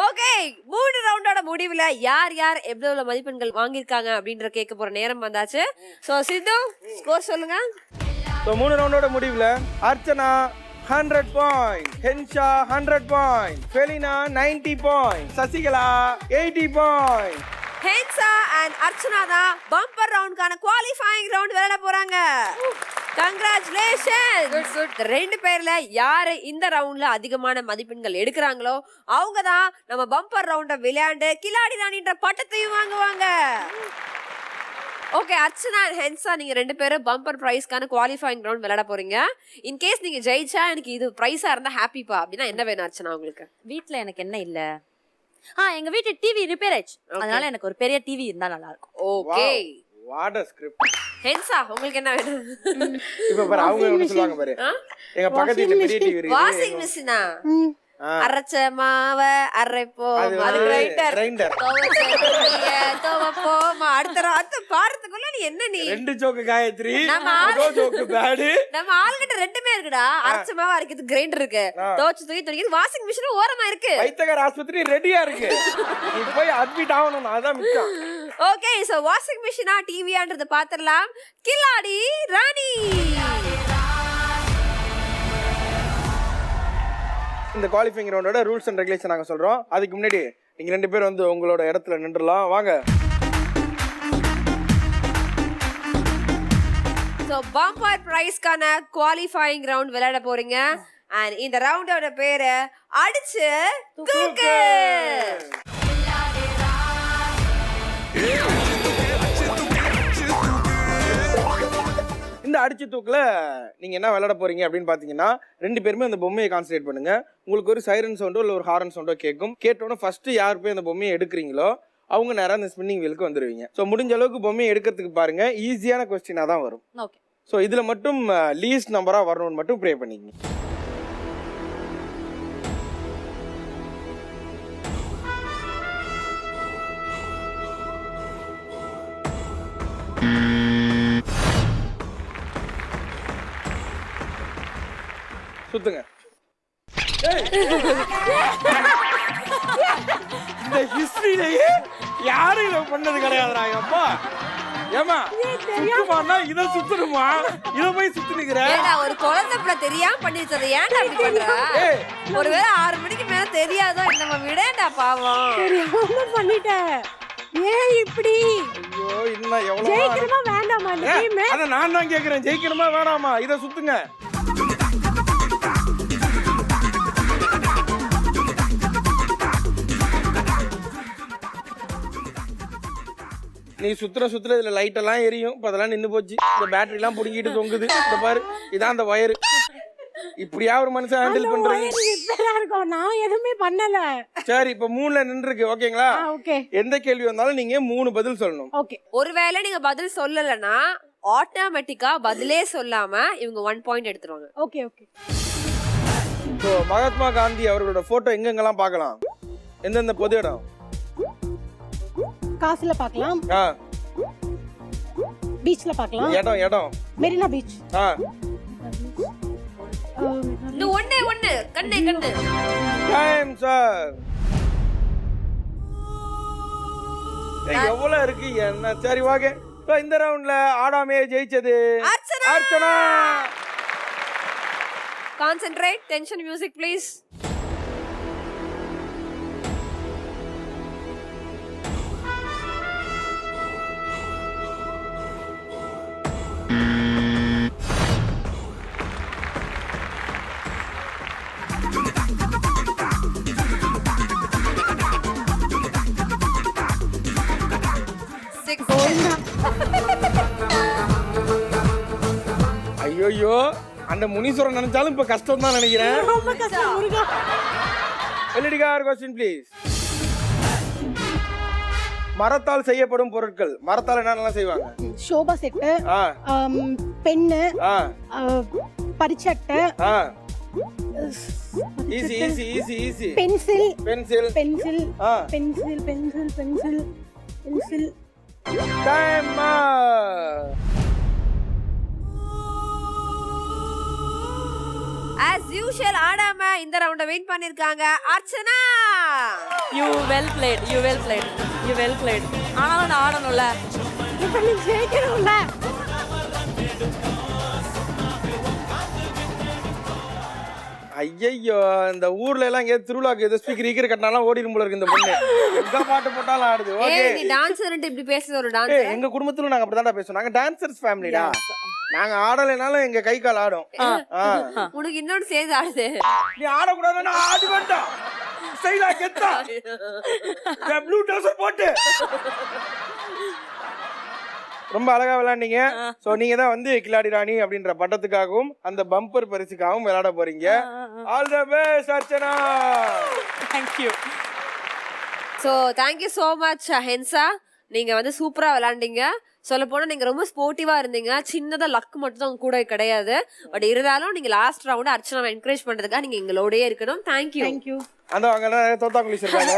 Okay, 3 ரவுண்டோட முடிவுல யார் யார் எவ்வளவு மதிப்பெண்கள் வாங்கியிருக்காங்க அப்படின்ற கேட்க போற நேரம் வந்தாச்சு. சோ சித்து ஸ்கோர் சொல்லுங்க. சோ 3 ரவுண்டோட முடிவுல Archana 100 point, Hensha 100 point, Felina 90 point, Sasikala 80 point. Hensha and Archana தான் பம்பர் ரவுண்டுக்கான குவாலிஃபையிங் ரவுண்ட் விளையாட போறாங்க. கங்க்ராச்சுலேஷன்ஸ். குட். 2 பேர்ல யாரு இந்த ரவுண்ட்ல அதிகமான மதிப்பெண்கள் எடுக்கிறாங்களோ அவங்க தான் நம்ம பம்பர் ரவுண்ட விளையாண்டு கில்லாடி ராணின்ற பட்டத்தையும் வாங்குவாங்க. ஓகே, அர்ச்சனா அண்ட் ஹென்ஷா நீங்க 2 பேரும் பம்பர் பிரைஸ்க்கான குவாலிஃபையிங் ரவுண்ட் விளையாட போறீங்க. இன் கேஸ் நீங்க ஜெயிச்சா எனக்கு இது பிரைஸா இருந்தா ஹாப்பிப்பா அப்படின்னா என்ன வேணும் அர்ச்சனா உங்களுக்கு? வீட்ல எனக்கு என்ன இல்ல, எங்க வீட்டு டிவி ரிப்பேர் ஆயிடுச்சு, அதனால எனக்கு ஒரு பெரிய டிவி இருந்தா நல்லா இருக்கும். Okay, what a script. ஹென்ஷா உங்களுக்கு என்ன வேணும்? இப்ப பாரு அவங்க என்ன சொல்வாங்க பாரு. எங்க பக்கத்து வீட்ல பெரிய டிவி இருக்கு. வாஷிங் மிஷினா? அரைச்ச மாவ அரைப்போம், அது கிரைண்டர். அடுத்த பாரத்துக்குள்ள நீ என்ன நீ 2 ஜோக்கு காயத்ரி, நம்ம ஜோக்கு பேட். நம்ம ஆள்கிட்ட 2மே இருக்குடா. அரைச்ச மாவ அரைக்கிறது கிரைண்டர் இருக்கு, தோச்சு தூக்கி துணிக்கிறது வாஷிங் மிஷின் ஓரமா இருக்கு. வைத்தகர் ஆஸ்பத்திரி ரெடியா இருக்கு, நீ போய் அட்மிட் ஆகணும், அதான் மிச்சம். ஓகே, சோ வாஷிங் மிஷினா டிவியான்றத பாத்துறலாம். கில்லாடி ராணி. இந்த குவாலிஃபைங் ரவுண்டோட ரூல்ஸ் அண்ட் ரெகுலேஷன் நாங்க சொல்றோம். அதுக்கு முன்னாடி நீங்க 2 பேர் வந்து உங்களோட இடத்துல நின்றுலாம் வாங்க. சோ பம்பர் பிரைஸ்க்கான குவாலிஃபையிங் ரவுண்ட் விளையாட போறீங்க. அண்ட் இந்த ரவுண்டோட பேரு அடிச்சு தூக்கு. இந்த அடிச்சு தூக்குல நீங்க என்ன விளையாட போறீங்க அப்படின்னு பாத்தீங்கன்னா 2 பேருமே அந்த பொம்மையை கான்சன்ட்ரேட் பண்ணுங்க. உங்களுக்கு ஒரு சைரன் சவுண்டோ இல்ல ஒரு ஹாரன் சவுண்டோ கேட்கும். கேட்டோன்னே ஃபர்ஸ்ட் யார் போய் அந்த பொம்மையை எடுக்கிறீங்களோ அவங்க நேரம் அந்த ஸ்பின்னிங் வீலுக்கு வந்துருவீங்க. ஸோ முடிஞ்ச அளவுக்கு பொம்மையை எடுக்கிறதுக்கு பாருங்க, ஈஸியான கொஸ்டினா தான் வரும். ஓகே, ஸோ இதுல மட்டும் லீஸ்ட் நம்பரா வரணும்னு மட்டும் ப்ரே பண்ணிக்கங்க. சுத்துங்க. இந்த ஹிஸ்டரியிலேயே யாரும் இதை பண்ணது கிடையாதுடா அப்பா. ஏமா சுத்துமானா இதை சுத்தணுமா, இதை போய் சுத்தி நிக்கிறேன். ஒரு குழந்தை பிள்ளை தெரியாம பண்ணிருச்சது ஏன்டா அப்படி பண்ற? ஒருவேளை 6 மணிக்கு மேல தெரியாதோ நம்ம விடேண்டா பாவம். பண்ணிட்டேன். ஏன் இப்படி? ஐயோ இன்னும் எவ்வளவு ஜெயிக்கணுமா வேண்டாமா இந்த டீம்? அத நான் தான் கேக்குறேன், ஜெயிக்கணுமா வேணாமா? இதை சுத்துங்க. நீ சுத்துற இதுல லைட் எல்லாம் எரியும். இப்ப அதெல்லாம் நின்னு போச்சு. இந்த பேட்டரி எல்லாம் புடுங்கிட்டு தொங்குது. இந்த பாரு, இதான் அந்த வயரு. இப்படியா ஒரு மனுஷன் ஹேண்டில் பண்றீங்க? நான் எதுவுமே பண்ணல. சரி, இப்ப 3ல நின்றுருக்கு. ஓகேங்களா? ஓகே. எந்த கேள்வி வந்தாலும் நீங்க 3 பதில் சொல்லணும். ஓகே. ஒருவேளை நீங்க பதில் சொல்லலனா ஆட்டோமேட்டிக்கா பதிலே சொல்லாம இவங்க 1 பாயிண்ட் எடுத்துருவாங்க. Okay okay. So Mahatma Gandhi அவர்களோட போட்டோ எங்கெங்கெல்லாம் பார்க்கலாம்? எந்தெந்த பொது இடம்? காசுல பார்க்கலாம், பீச்ல பார்க்கலாம். இடம் மெரினா பீச். இந்த ஒண்ணே கண்ணே டைம் சார். எவ்வளவு இருக்கு என்ன? சரி ஓகே. சோ இந்த ரவுண்ட்ல ஆடாமே ஜெயிச்சது Archana. Concentrate, tension music please. Six. ஐயோ அந்த முனீஸ்வரன் நினைச்சாலும் இப்ப கஷ்டம் தான் நினைக்கிறேன். ரொம்ப கஷ்டம் முருகா. LED card question please. மரத்தால் செய்யப்படும் பொருட்கள். மரத்தால் என்னென்னலாம் செய்வாங்க? சோபா செட்டு, ஆ பென்னு, ஆ பரிச்சட்டை, ஆ easy easy easy easy. Pencil, pencil. Pencil, ஆ pencil, pencil, pencil, pencil. Time. As usual ஆடாம இந்த ரவுண்ட வின் பண்ணிருக்காங்க Archana. You well played, you well played, you well played. ஆனாலும் நான் ஆடணும்ல. இப்ப நீ ஜெயிக்கணும்ல. ஐயோ இந்த ஊர்ல எல்லாம் எங்கேயாவது திருவிழாக்கு ஏதோ ஸ்பீக்கர் ஈக்கர் கட்டினாலும் ஓடிடும் போல இருக்கு இந்த பொண்ணு. எந்த பாட்டு போட்டாலும் ஆடுது. ஓகே ஏய் நீ டான்சர்ன்ட்டு இப்படி பேசுற ஒரு டான்சர். எங்க குடும்பத்துல நாங்க அப்படிதான்டா பேசுவோம். நாங்க டான்சர்ஸ் ஃபேமிலிடா. நாங்க ஆடலைனாலும் எங்க கை கால் ஆடும். உனக்கு இன்னொன்னு சேர்ந்து ஆடுது. நீ ஆடக்கூடாதுன்னா ஆடு வேண்டாம். ஸ்டைலா கெத்தா ப்ளூ டவுசர் போட்டு ரொம்ப அழகா விளையாண்டீங்க. சோ நீங்க தான் வந்து கில்லாடி ராணி அப்படின்ற பட்டத்துக்காகவும் அந்த பம்பர் பரிசுக்காகவும் விளையாட போறீங்க. All the best Archana. Thank you. So thank you so much ஹென்சா. நீங்க வந்து சூப்பரா விளையாண்டீங்க. சொல்ல போனா நீங்க ரொம்ப ஸ்போர்ட்டிவா இருந்தீங்க. சின்னதா லக் மட்டும் தான் கூட கிடையாது. பட் இருந்தாலும் நீங்க லாஸ்ட் ரவுண்ட் அர்ச்சனாவை என்கரேஜ் பண்றதுக்காக நீங்க எங்களோடயே இருக்கணும். Thank you. Thank you. அந்த அவங்க தோத்தாங்குலிஸ் இருக்காங்க.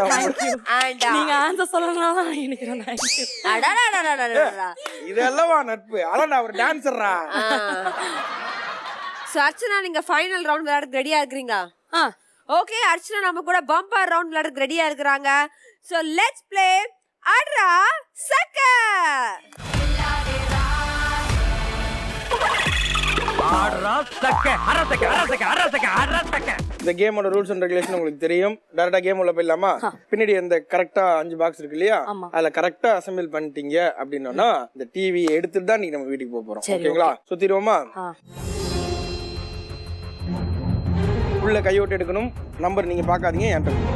And நீங்க ஆன்சர் சொல்லலாம் தான் எனக்கு Thank you. அடடடடடடடடா. இதெல்லவா நட்பு? அதான் நான் ஒரு டான்சர்ரா. சோ அர்ச்சனா நீங்க ஃபைனல் ரவுண்ட் விளையாட ரெடியா இருக்கீங்களா? ஓகே அர்ச்சனா நம்ம கூட பம்பர் ரவுண்ட் விளையாட ரெடியா இருக்காங்க. சோ லெட்ஸ் ப்ளே அட்ரா சக்க. இந்த கேமோட ரூல்ஸ் அண்ட் ரெகுலேஷன் உங்களுக்கு தெரியும். டைரக்டா கேம் உள்ள போயிடலாமா? பின்னாடி அந்த கரெக்டா 5 பாக்ஸ் இருக்கு இல்லையா? அதுல கரெக்டா அசெம்பிள் பண்ணிட்டீங்க அப்படின்னா இந்த டிவி எடுத்துட்டு தான் நீங்க நம்ம வீட்டுக்கு போக போறோம். ஓகேங்களா? சுத்திடுவோமா? உள்ள கையோட்டு எடுக்கணும். நம்பர் நீங்க பாக்காதீங்க. என்கிட்ட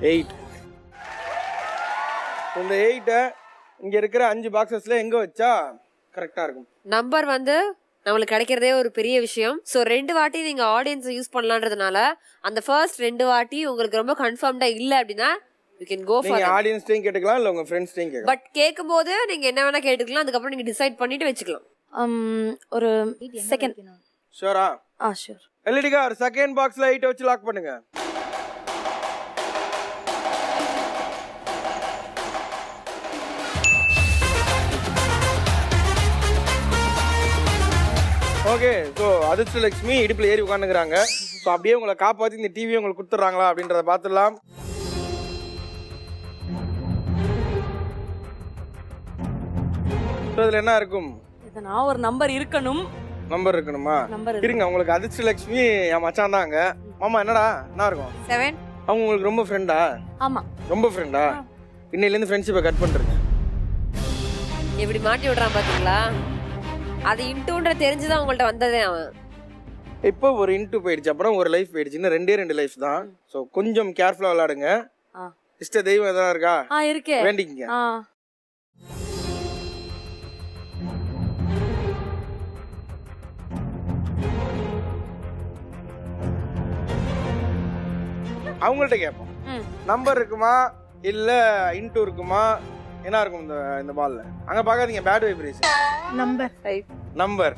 8. இந்த 8 இங்க இருக்கிற 5 பாக்ஸஸ்ல எங்க வச்சா கரெக்டா இருக்கும்? நம்பர் வந்து நம்மளுக்கு கிடைக்கிறதே ஒரு பெரிய விஷயம். சோ 2 வாட்டி நீங்க ஆடியன்ஸ் யூஸ் பண்ணலாம்ன்றதுனால அந்த ஃபர்ஸ்ட் 2 வாட்டி உங்களுக்கு ரொம்ப கன்ஃபார்ம்டா இல்ல அப்படின்னா you can go for நீங்க it. ஆடியன்ஸ்டையும் கேட்டுக்கலாம் இல்ல உங்க ஃப்ரெண்ட்ஸ்டையும் கேட்கலாம். பட் கேக்கும்போது நீங்க என்ன வேணா கேட்டுக்கலாம். அதுக்கு அப்புறம் நீங்க டிசைட் பண்ணிட்டு வெச்சுக்கலாம். ஒரு செகண்ட். ஷூரா? ஷூர். எல்இடி கார் செகண்ட் பாக்ஸ்ல 8 வச்சு லாக் பண்ணுங்க. ஓகே. ஸோ அதிர்ஷ்ட லட்சுமி இடுப்புல ஏறி உட்காந்துக்கிறாங்க. ஸோ அப்படியே உங்களை காப்பாற்றி இந்த டிவியை உங்களுக்கு கொடுத்துட்றாங்களா அப்படின்றத பார்த்துடலாம். ஸோ இதில் என்ன இருக்கும்? நான் ஒரு நம்பர் இருக்கணும். நம்பர் இருக்கணுமா? இருங்க. உங்களுக்கு அதிர்ஷ்ட லட்சுமி என் மச்சான் தாங்க. மாமா என்னடா என்ன இருக்கும்? 7. அவங்க உங்களுக்கு ரொம்ப ஃப்ரெண்டா? ஆமா. ரொம்ப ஃப்ரெண்டா? இன்னையிலேருந்து ஃப்ரெண்ட்ஷிப்பை கட் பண்ணுறேங்க. எப்படி மாட்டி விடுறான் பாத்தீங்களா? அது இன்டூன்ற தெரிஞ்சுதான் உங்கள்ட்ட வந்ததே அவன். இப்போ ஒரு இன்டூ போயிடுச்சு, அப்புறம் ஒரு லைஃப் போயிடுச்சு. இன்னும் 2 லைஃப் தான். ஸோ கொஞ்சம் கேர்ஃபுல்லா விளையாடுங்க. இஷ்ட தெய்வம் எதாவது இருக்கா? இருக்கே. வேண்டிக்கங்க. அவங்கள்ட்ட கேட்போம். நம்பர் இருக்குமா இல்ல இன்டூ இருக்குமா? என்ன இருக்கும் இந்த பால்ல? அங்க பாக்காதீங்க. Bad vibration. Number 5. Number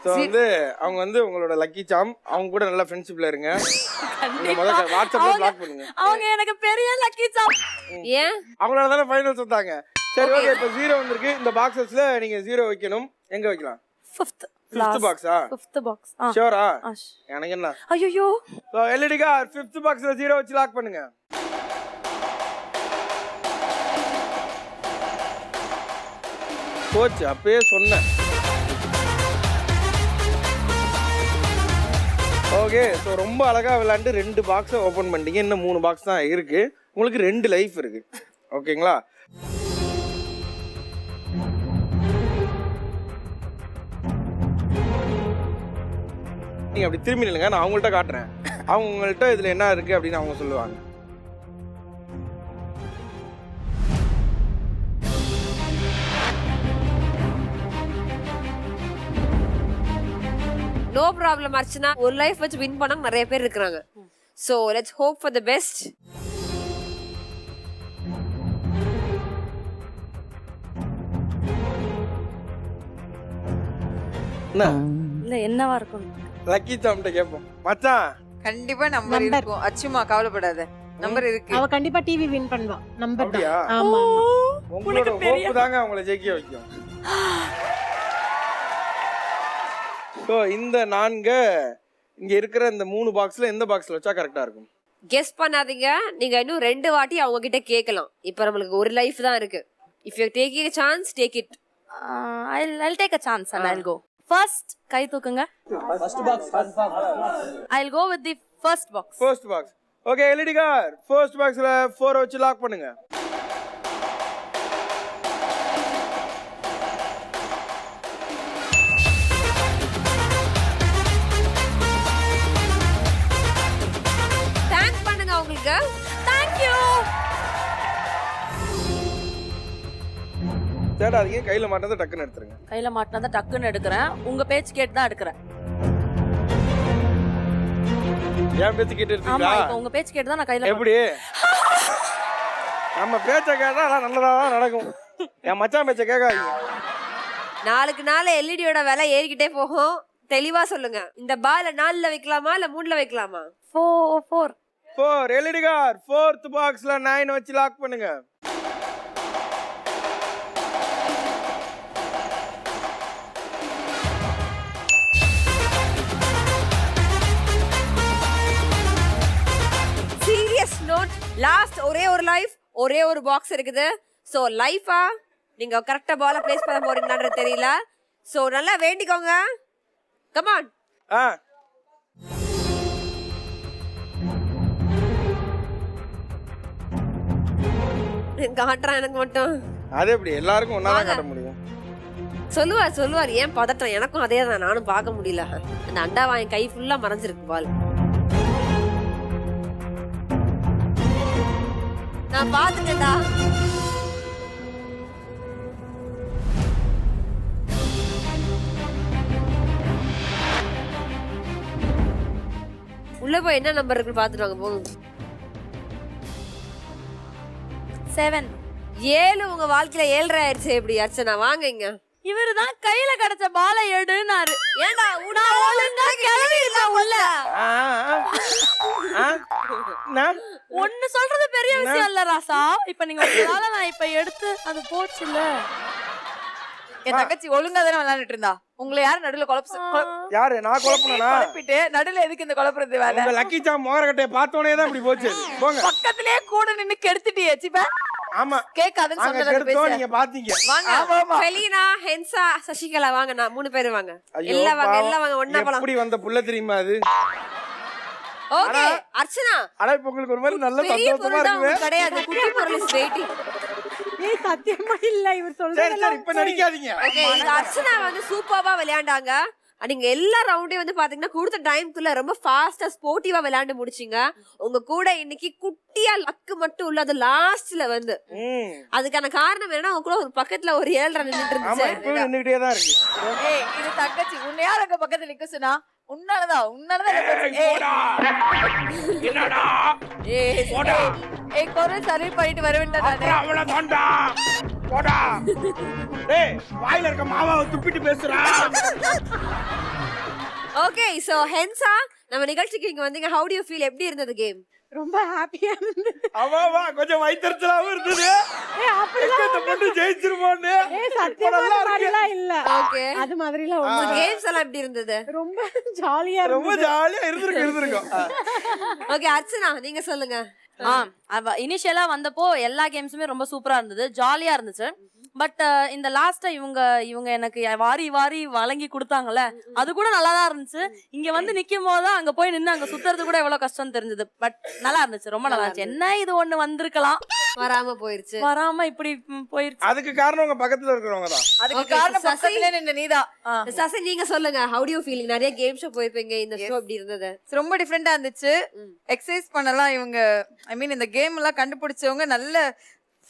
so வந்து அவங்க வந்து உங்களோட லக்கி சாம். அவங்க கூட நல்ல ஃப்ரெண்ட்ஷிப்ல இருங்க. முதல்ல வாட்ஸ்அப்ல பிளாக் பண்ணுங்க. அவங்க எனக்கு பெரிய லக்கி சாம். ஏன்? அவங்களால தானே ஃபைனல் சொன்னாங்க. சரி ஓகே. இப்போ 0 வந்திருக்கு. இந்த பாக்ஸஸ்ல நீங்க 0 வைக்கணும். எங்க வைக்கலாம்? 5th பாக்ஸா? 5th box. ஷூரா? எனக்கு என்ன? ஐயோ. சோ எல்இடி கார் 5th பாக்ஸ்ல 0 வச்சு லாக் பண்ணுங்க. கோச் அப்பவே சொன்னேன். ஓகே. ஸோ ரொம்ப அழகா விளையாண்டு 2 பாக்ஸை ஓப்பன் பண்ணிட்டீங்க. இன்னும் 3 பாக்ஸ் தான் இருக்கு. உங்களுக்கு 2 லைஃப் இருக்கு. ஓகேங்களா? நீங்க அப்படி திரும்பி நில்லுங்க, நான் அவங்கள்ட்ட காட்டுறேன். அவங்கள்ட்ட இதுல என்ன இருக்கு அப்படின்னு அவங்க சொல்லுவாங்க. No problem Archana. ஒரு லைஃப் வச்சு வின் பண்ணாங்க நிறைய பேர் இருக்காங்க. So let's hope for the best. இல்ல என்னவா இருக்கும்? லக்கி சாம்கிட்ட கேட்போம். மச்சான் கண்டிப்பா நம்பர் இருக்கும். அச்சுமா கவலைப்படாத, நம்பர் இருக்கு. அவ கண்டிப்பா டிவி வின் பண்ணுவா. நம்பர் தான். அப்படியா? ஆமா உங்களோட ஹோப் தாங்க அவங்கள ஜெயிக்க வைக்கும். ஸோ இந்த 4 இங்க இருக்கிற இந்த 3 பாக்ஸ்ல எந்த பாக்ஸ்ல வச்சா கரெக்டா இருக்கும்? கெஸ் பண்ணாதீங்க. நீங்க இன்னும் 2 வாட்டி அவங்க கிட்ட கேட்கலாம். இப்போ நம்மளுக்கு ஒரு லைஃப் தான் இருக்கு. If you taking a chance, take it. I'll take a chance and I'll go. First கை தூக்குங்க. First box confirm. I'll go with the first box. First box. Okay LED car first பாக்ஸ்ல 4 வச்சு lock பண்ணுங்க. Thanks பண்ணுங்க உங்களுக்கு. Thank you. தேடாதீங்க, கையில மாட்டதை டக்குன்னு எடுத்துருங்க. கையில மாட்டினதை டக்குன்னு எடுக்கிறேன். உங்க பேச்சு கேட்டு தான் எடுக்கிறேன். ஏன் பேச்சு கேட்டு ஆமா, எடுத்தீங்களா? இப்போ உங்க பேச்சு கேட்டு தான் நான் கையில எப்படி? நம்ம பேச்ச கேட்டா எல்லாம் நல்லதா தான் நடக்கும். என் மச்சான் பேச்ச கேட்காதீங்க. நாளுக்கு நாள் எல்இடியோட விலை ஏறிக்கிட்டே போகும். தெளிவா சொல்லுங்க. இந்த பால 4ல வைக்கலாமா இல்ல 3ல வைக்கலாமா? 4 எல்இடி கார் 4th பாக்ஸ்ல 9 வச்சு லாக் பண்ணுங்க. சீரியஸ் நோட், லாஸ்ட் ஒரே ஒரு லைஃப், ஒரே ஒரு பாக்ஸ் இருக்குது. சோ லைஃபா நீங்க கரெக்ட்டா பால பிளேஸ் பண்ண போறீங்களான்றது தெரியல. சோ நல்லா வேண்டிக்கோங்க. Come on. காட்டுறேன் எனக்கு மட்டும். அது எப்படி எல்லாருக்கும் ஒன்னாதான் காட்ட முடியும்? சொல்லுவார். ஏன் பதட்டம்? எனக்கும் அதே தான், நானும் பார்க்க முடியல. அந்த அண்டாவா என் கை ஃபுல்லா மறைஞ்சிருக்கு பால். நான் பாத்துட்டேன்டா. உள்ள போய் என்ன நம்பர் இருக்குன்னு பாத்துட்டு வாங்க போங்க. 7. 7 உங்க வாழ்க்கையில 7.5 ஆயிடுச்சு. எப்படி அர்ச்சனா? வாங்க இங்க. இவருதான் கையில கிடைச்ச பாலை எடுனாரு. ஏண்டா நான் ஒழுங்கா கிளம்பி இல்ல உள்ள. ஒன்னு சொல்றது பெரிய விஷயம் இல்ல ராசா. இப்ப நீங்க ஒருவேளை நான் இப்ப எடுத்து அது போச்சுல்ல. என் தங்கச்சி ஒழுங்கா தானே விளையாண்டுட்டு இருந்தா. உங்களை யாரு நடுவுல யாரு? நான் குழப்பனா? குழப்பிட்டு நடுவுல எதுக்கு இந்த குழப்பறது வேலை? உங்க லக்கி சாம் மோரகட்டைய பார்த்தோனே தான் இப்படி போச்சு. போங்க. பக்கத்திலேயே கூட நின்னு கெடுத்துட்டியே சிப்பா. ஆமா, கேக்காதன்னு அங்க சொன்னத கெடுத்தோ பேச. நீங்க பாத்தீங்க. வாங்க. ஃபெலினா, ஹென்சா, சசிகலா வாங்க. நான் 3 பேர் வாங்க. எல்லாம் வாங்க ஒண்ணா போலாம். எப்படி வந்த புள்ள தெரியுமா அது? ஓகே அர்ச்சனா. அட இப்ப உங்களுக்கு ஒரு மாதிரி நல்ல பெரிய சந்தோஷமா பொருள் தான் இருக்குவே. கிடையாது. குட்டி பொருள் இஸ் வெயிட்டிங். ஏய் சத்தியமா இல்ல இவர் சரி சொல்றது. இப்ப நடிக்காதீங்க. ஓகே, இந்த அர்ச்சனா வந்து சூப்பர்வா விளையாண்டாங்க. நீங்க எல்லா ரவுண்டையும் வந்து பாத்தீங்கன்னா கொடுத்த டைம்க்குள்ள ரொம்ப ஃபாஸ்டா ஸ்போர்ட்டிவா விளையாண்டு முடிச்சீங்க. உங்க கூட இன்னைக்கு குட்டியா லக்கு மட்டும் இல்ல, அது லாஸ்ட்ல வந்து அதுக்கான காரணம் என்னன்னா உங்க கூட ஒரு பக்கத்துல ஒரு 7 நின்னுட்டு ஆமா, இருந்துச்சு. இப்ப நின்னுட்டே தான் இருக்கு. ஏய் இது தங்கச்சி உன்னை யார் அங்க பக்கத்துல நிக்க சொன்னா? உன்னாலதான் என்னடா? ஏய் குரல் சரி பண்ணிட்டு வர வேண்டாம் நானே. அவ்வளவு தாண்டா. போடா. டேய் வாயில இருக்க மாவாவை துப்பிட்டு பேசுறா. ஓகே, சோ ஹென்சா நம்ம நிகழ்ச்சிக்கு இங்க வந்தீங்க. How do you feel? எப்படி இருந்தது கேம்? ரொம்ப ஹாப்பியா இருந்தது. அவாவா கொஞ்சம் வயித்தறிச்சலாவும் இருந்தது. ஏய் அப்படிலாம் இந்த பொண்ணு ஜெயிச்சிருமான்னு. ஏய் சத்தியமா மாதிரிலாம் இல்ல. ஓகே, அது மாதிரிலாம் உங்க ஒண்ணும் கேம்ஸ் எல்லாம் எப்படி இருந்தது? ரொம்ப ஜாலியா ரொம்ப இருந்தது. ஜாலியா இருந்திருக்கும். ஓகே அர்ச்சனா நீங்க சொல்லுங்க. இனிஷியலா வந்தப்போ எல்லா கேம்ஸுமே ரொம்ப சூப்பரா இருந்தது, ஜாலியா இருந்துச்சு. பட் இந்த லாஸ்டா இவங்க எனக்கு வாரி வாரி வழங்கி கொடுத்தாங்கல்ல, அது கூட நல்லா தான் இருந்துச்சு. இங்க வந்து நிக்கும் போதுதான் அங்க போய் நின்று அங்க சுத்துறது கூட எவ்வளவு கஷ்டம் தெரிஞ்சது. பட் நல்லா இருந்துச்சு, ரொம்ப நல்லா இருந்துச்சு. என்ன இது ஒண்ணு வந்திருக்கலாம், வராம போயிருச்சு. வராம இப்படி போயிருச்சு. அதுக்கு காரணம் உங்க பக்கத்துல இருக்கிறவங்க தான். அதுக்கு Okay, காரணம் சசி. பக்கத்துல நின்ன நீதான். சசி நீங்க சொல்லுங்க, how do you feel? நிறைய கேம் ஷோ போயிருப்பீங்க, இந்த ஷோ எப்படி இருந்தது? ரொம்ப டிஃப்ரெண்டா இருந்துச்சு. எக்ஸசைஸ் பண்ணலாம் இவங்க, ஐ மீன் இந்த கேம் எல்லாம் கண்டுபிடிச்சவங்க நல்ல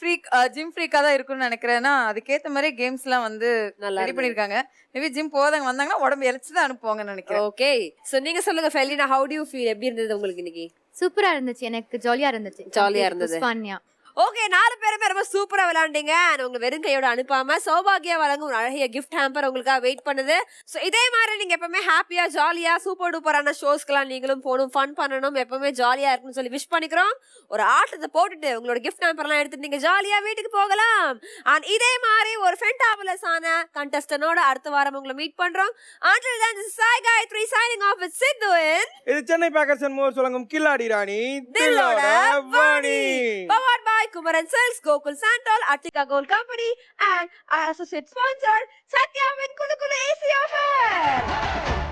ஃப்ரீக் ஜிம் ஃப்ரீக்கா தான் இருக்கும்னு நினைக்கிறேன்னா அதுக்கேத்த மாதிரி கேம்ஸ் எல்லாம் வந்து நல்லா ரெடி பண்ணிருக்காங்க. மேபி ஜிம் போதாங்க வந்தாங்கன்னா உடம்பு இழைச்சு தான் அனுப்புவாங்கன்னு நினைக்கிறேன். ஓகே, சோ நீங்க சொல்லுங்க ஃபெலினா, how do you feel? எப்படி இருந்தது உங்களுக்கு இன்னைக்கு? சூப்பரா இருந்துச்சு, எனக்கு ஜாலியா இருந்துச்சு. ஜாலியா இருந்தது. ஃபன்யா. ஓகே, 4 பேருமே ரொம்ப சூப்பரா விளையாண்டீங்க. உங்க வெறும் கையோட அனுப்பாம சௌபாகியா வழங்கும் ஒரு அழகிய கிஃப்ட் ஹேம்பர் உங்களுக்காக வெயிட் பண்ணுது. சோ இதே மாதிரி நீங்க எப்பவுமே ஹாப்பியா ஜாலியா சூப்பர் டூப்பரான ஷோஸ்க்கெல்லாம் நீங்களும் போகணும், ஃபன் பண்ணணும், எப்பவுமே ஜாலியா இருக்குன்னு சொல்லி விஷ் பண்ணிக்கிறோம். ஒரு ஆட்டத்தை போட்டுட்டு உங்களோட கிஃப்ட் ஹேம்பர்லாம் எடுத்துட்டு நீங்க ஜாலியா வீட்டுக்கு போகலாம். அண்ட் இதே மாதிரி ஒரு ஃபென்டாபுலஸ் ஆன கண்டஸ்டனோட அடுத்த வாரம் உங்களை மீட் பண்றோம். Until then, this is Sai Gayatri signing off with Sidhu in இது சென்னை பேக்கர்ஸ் அண்ட் மோர் சொல்லுங்க கில்லாடி ராணி தில்லோட Vani. Powered by Kumaran Silks, Gokul Santol, Attica Gold Company, and our associate sponsor, Satya with Kulu Kulu AC offer.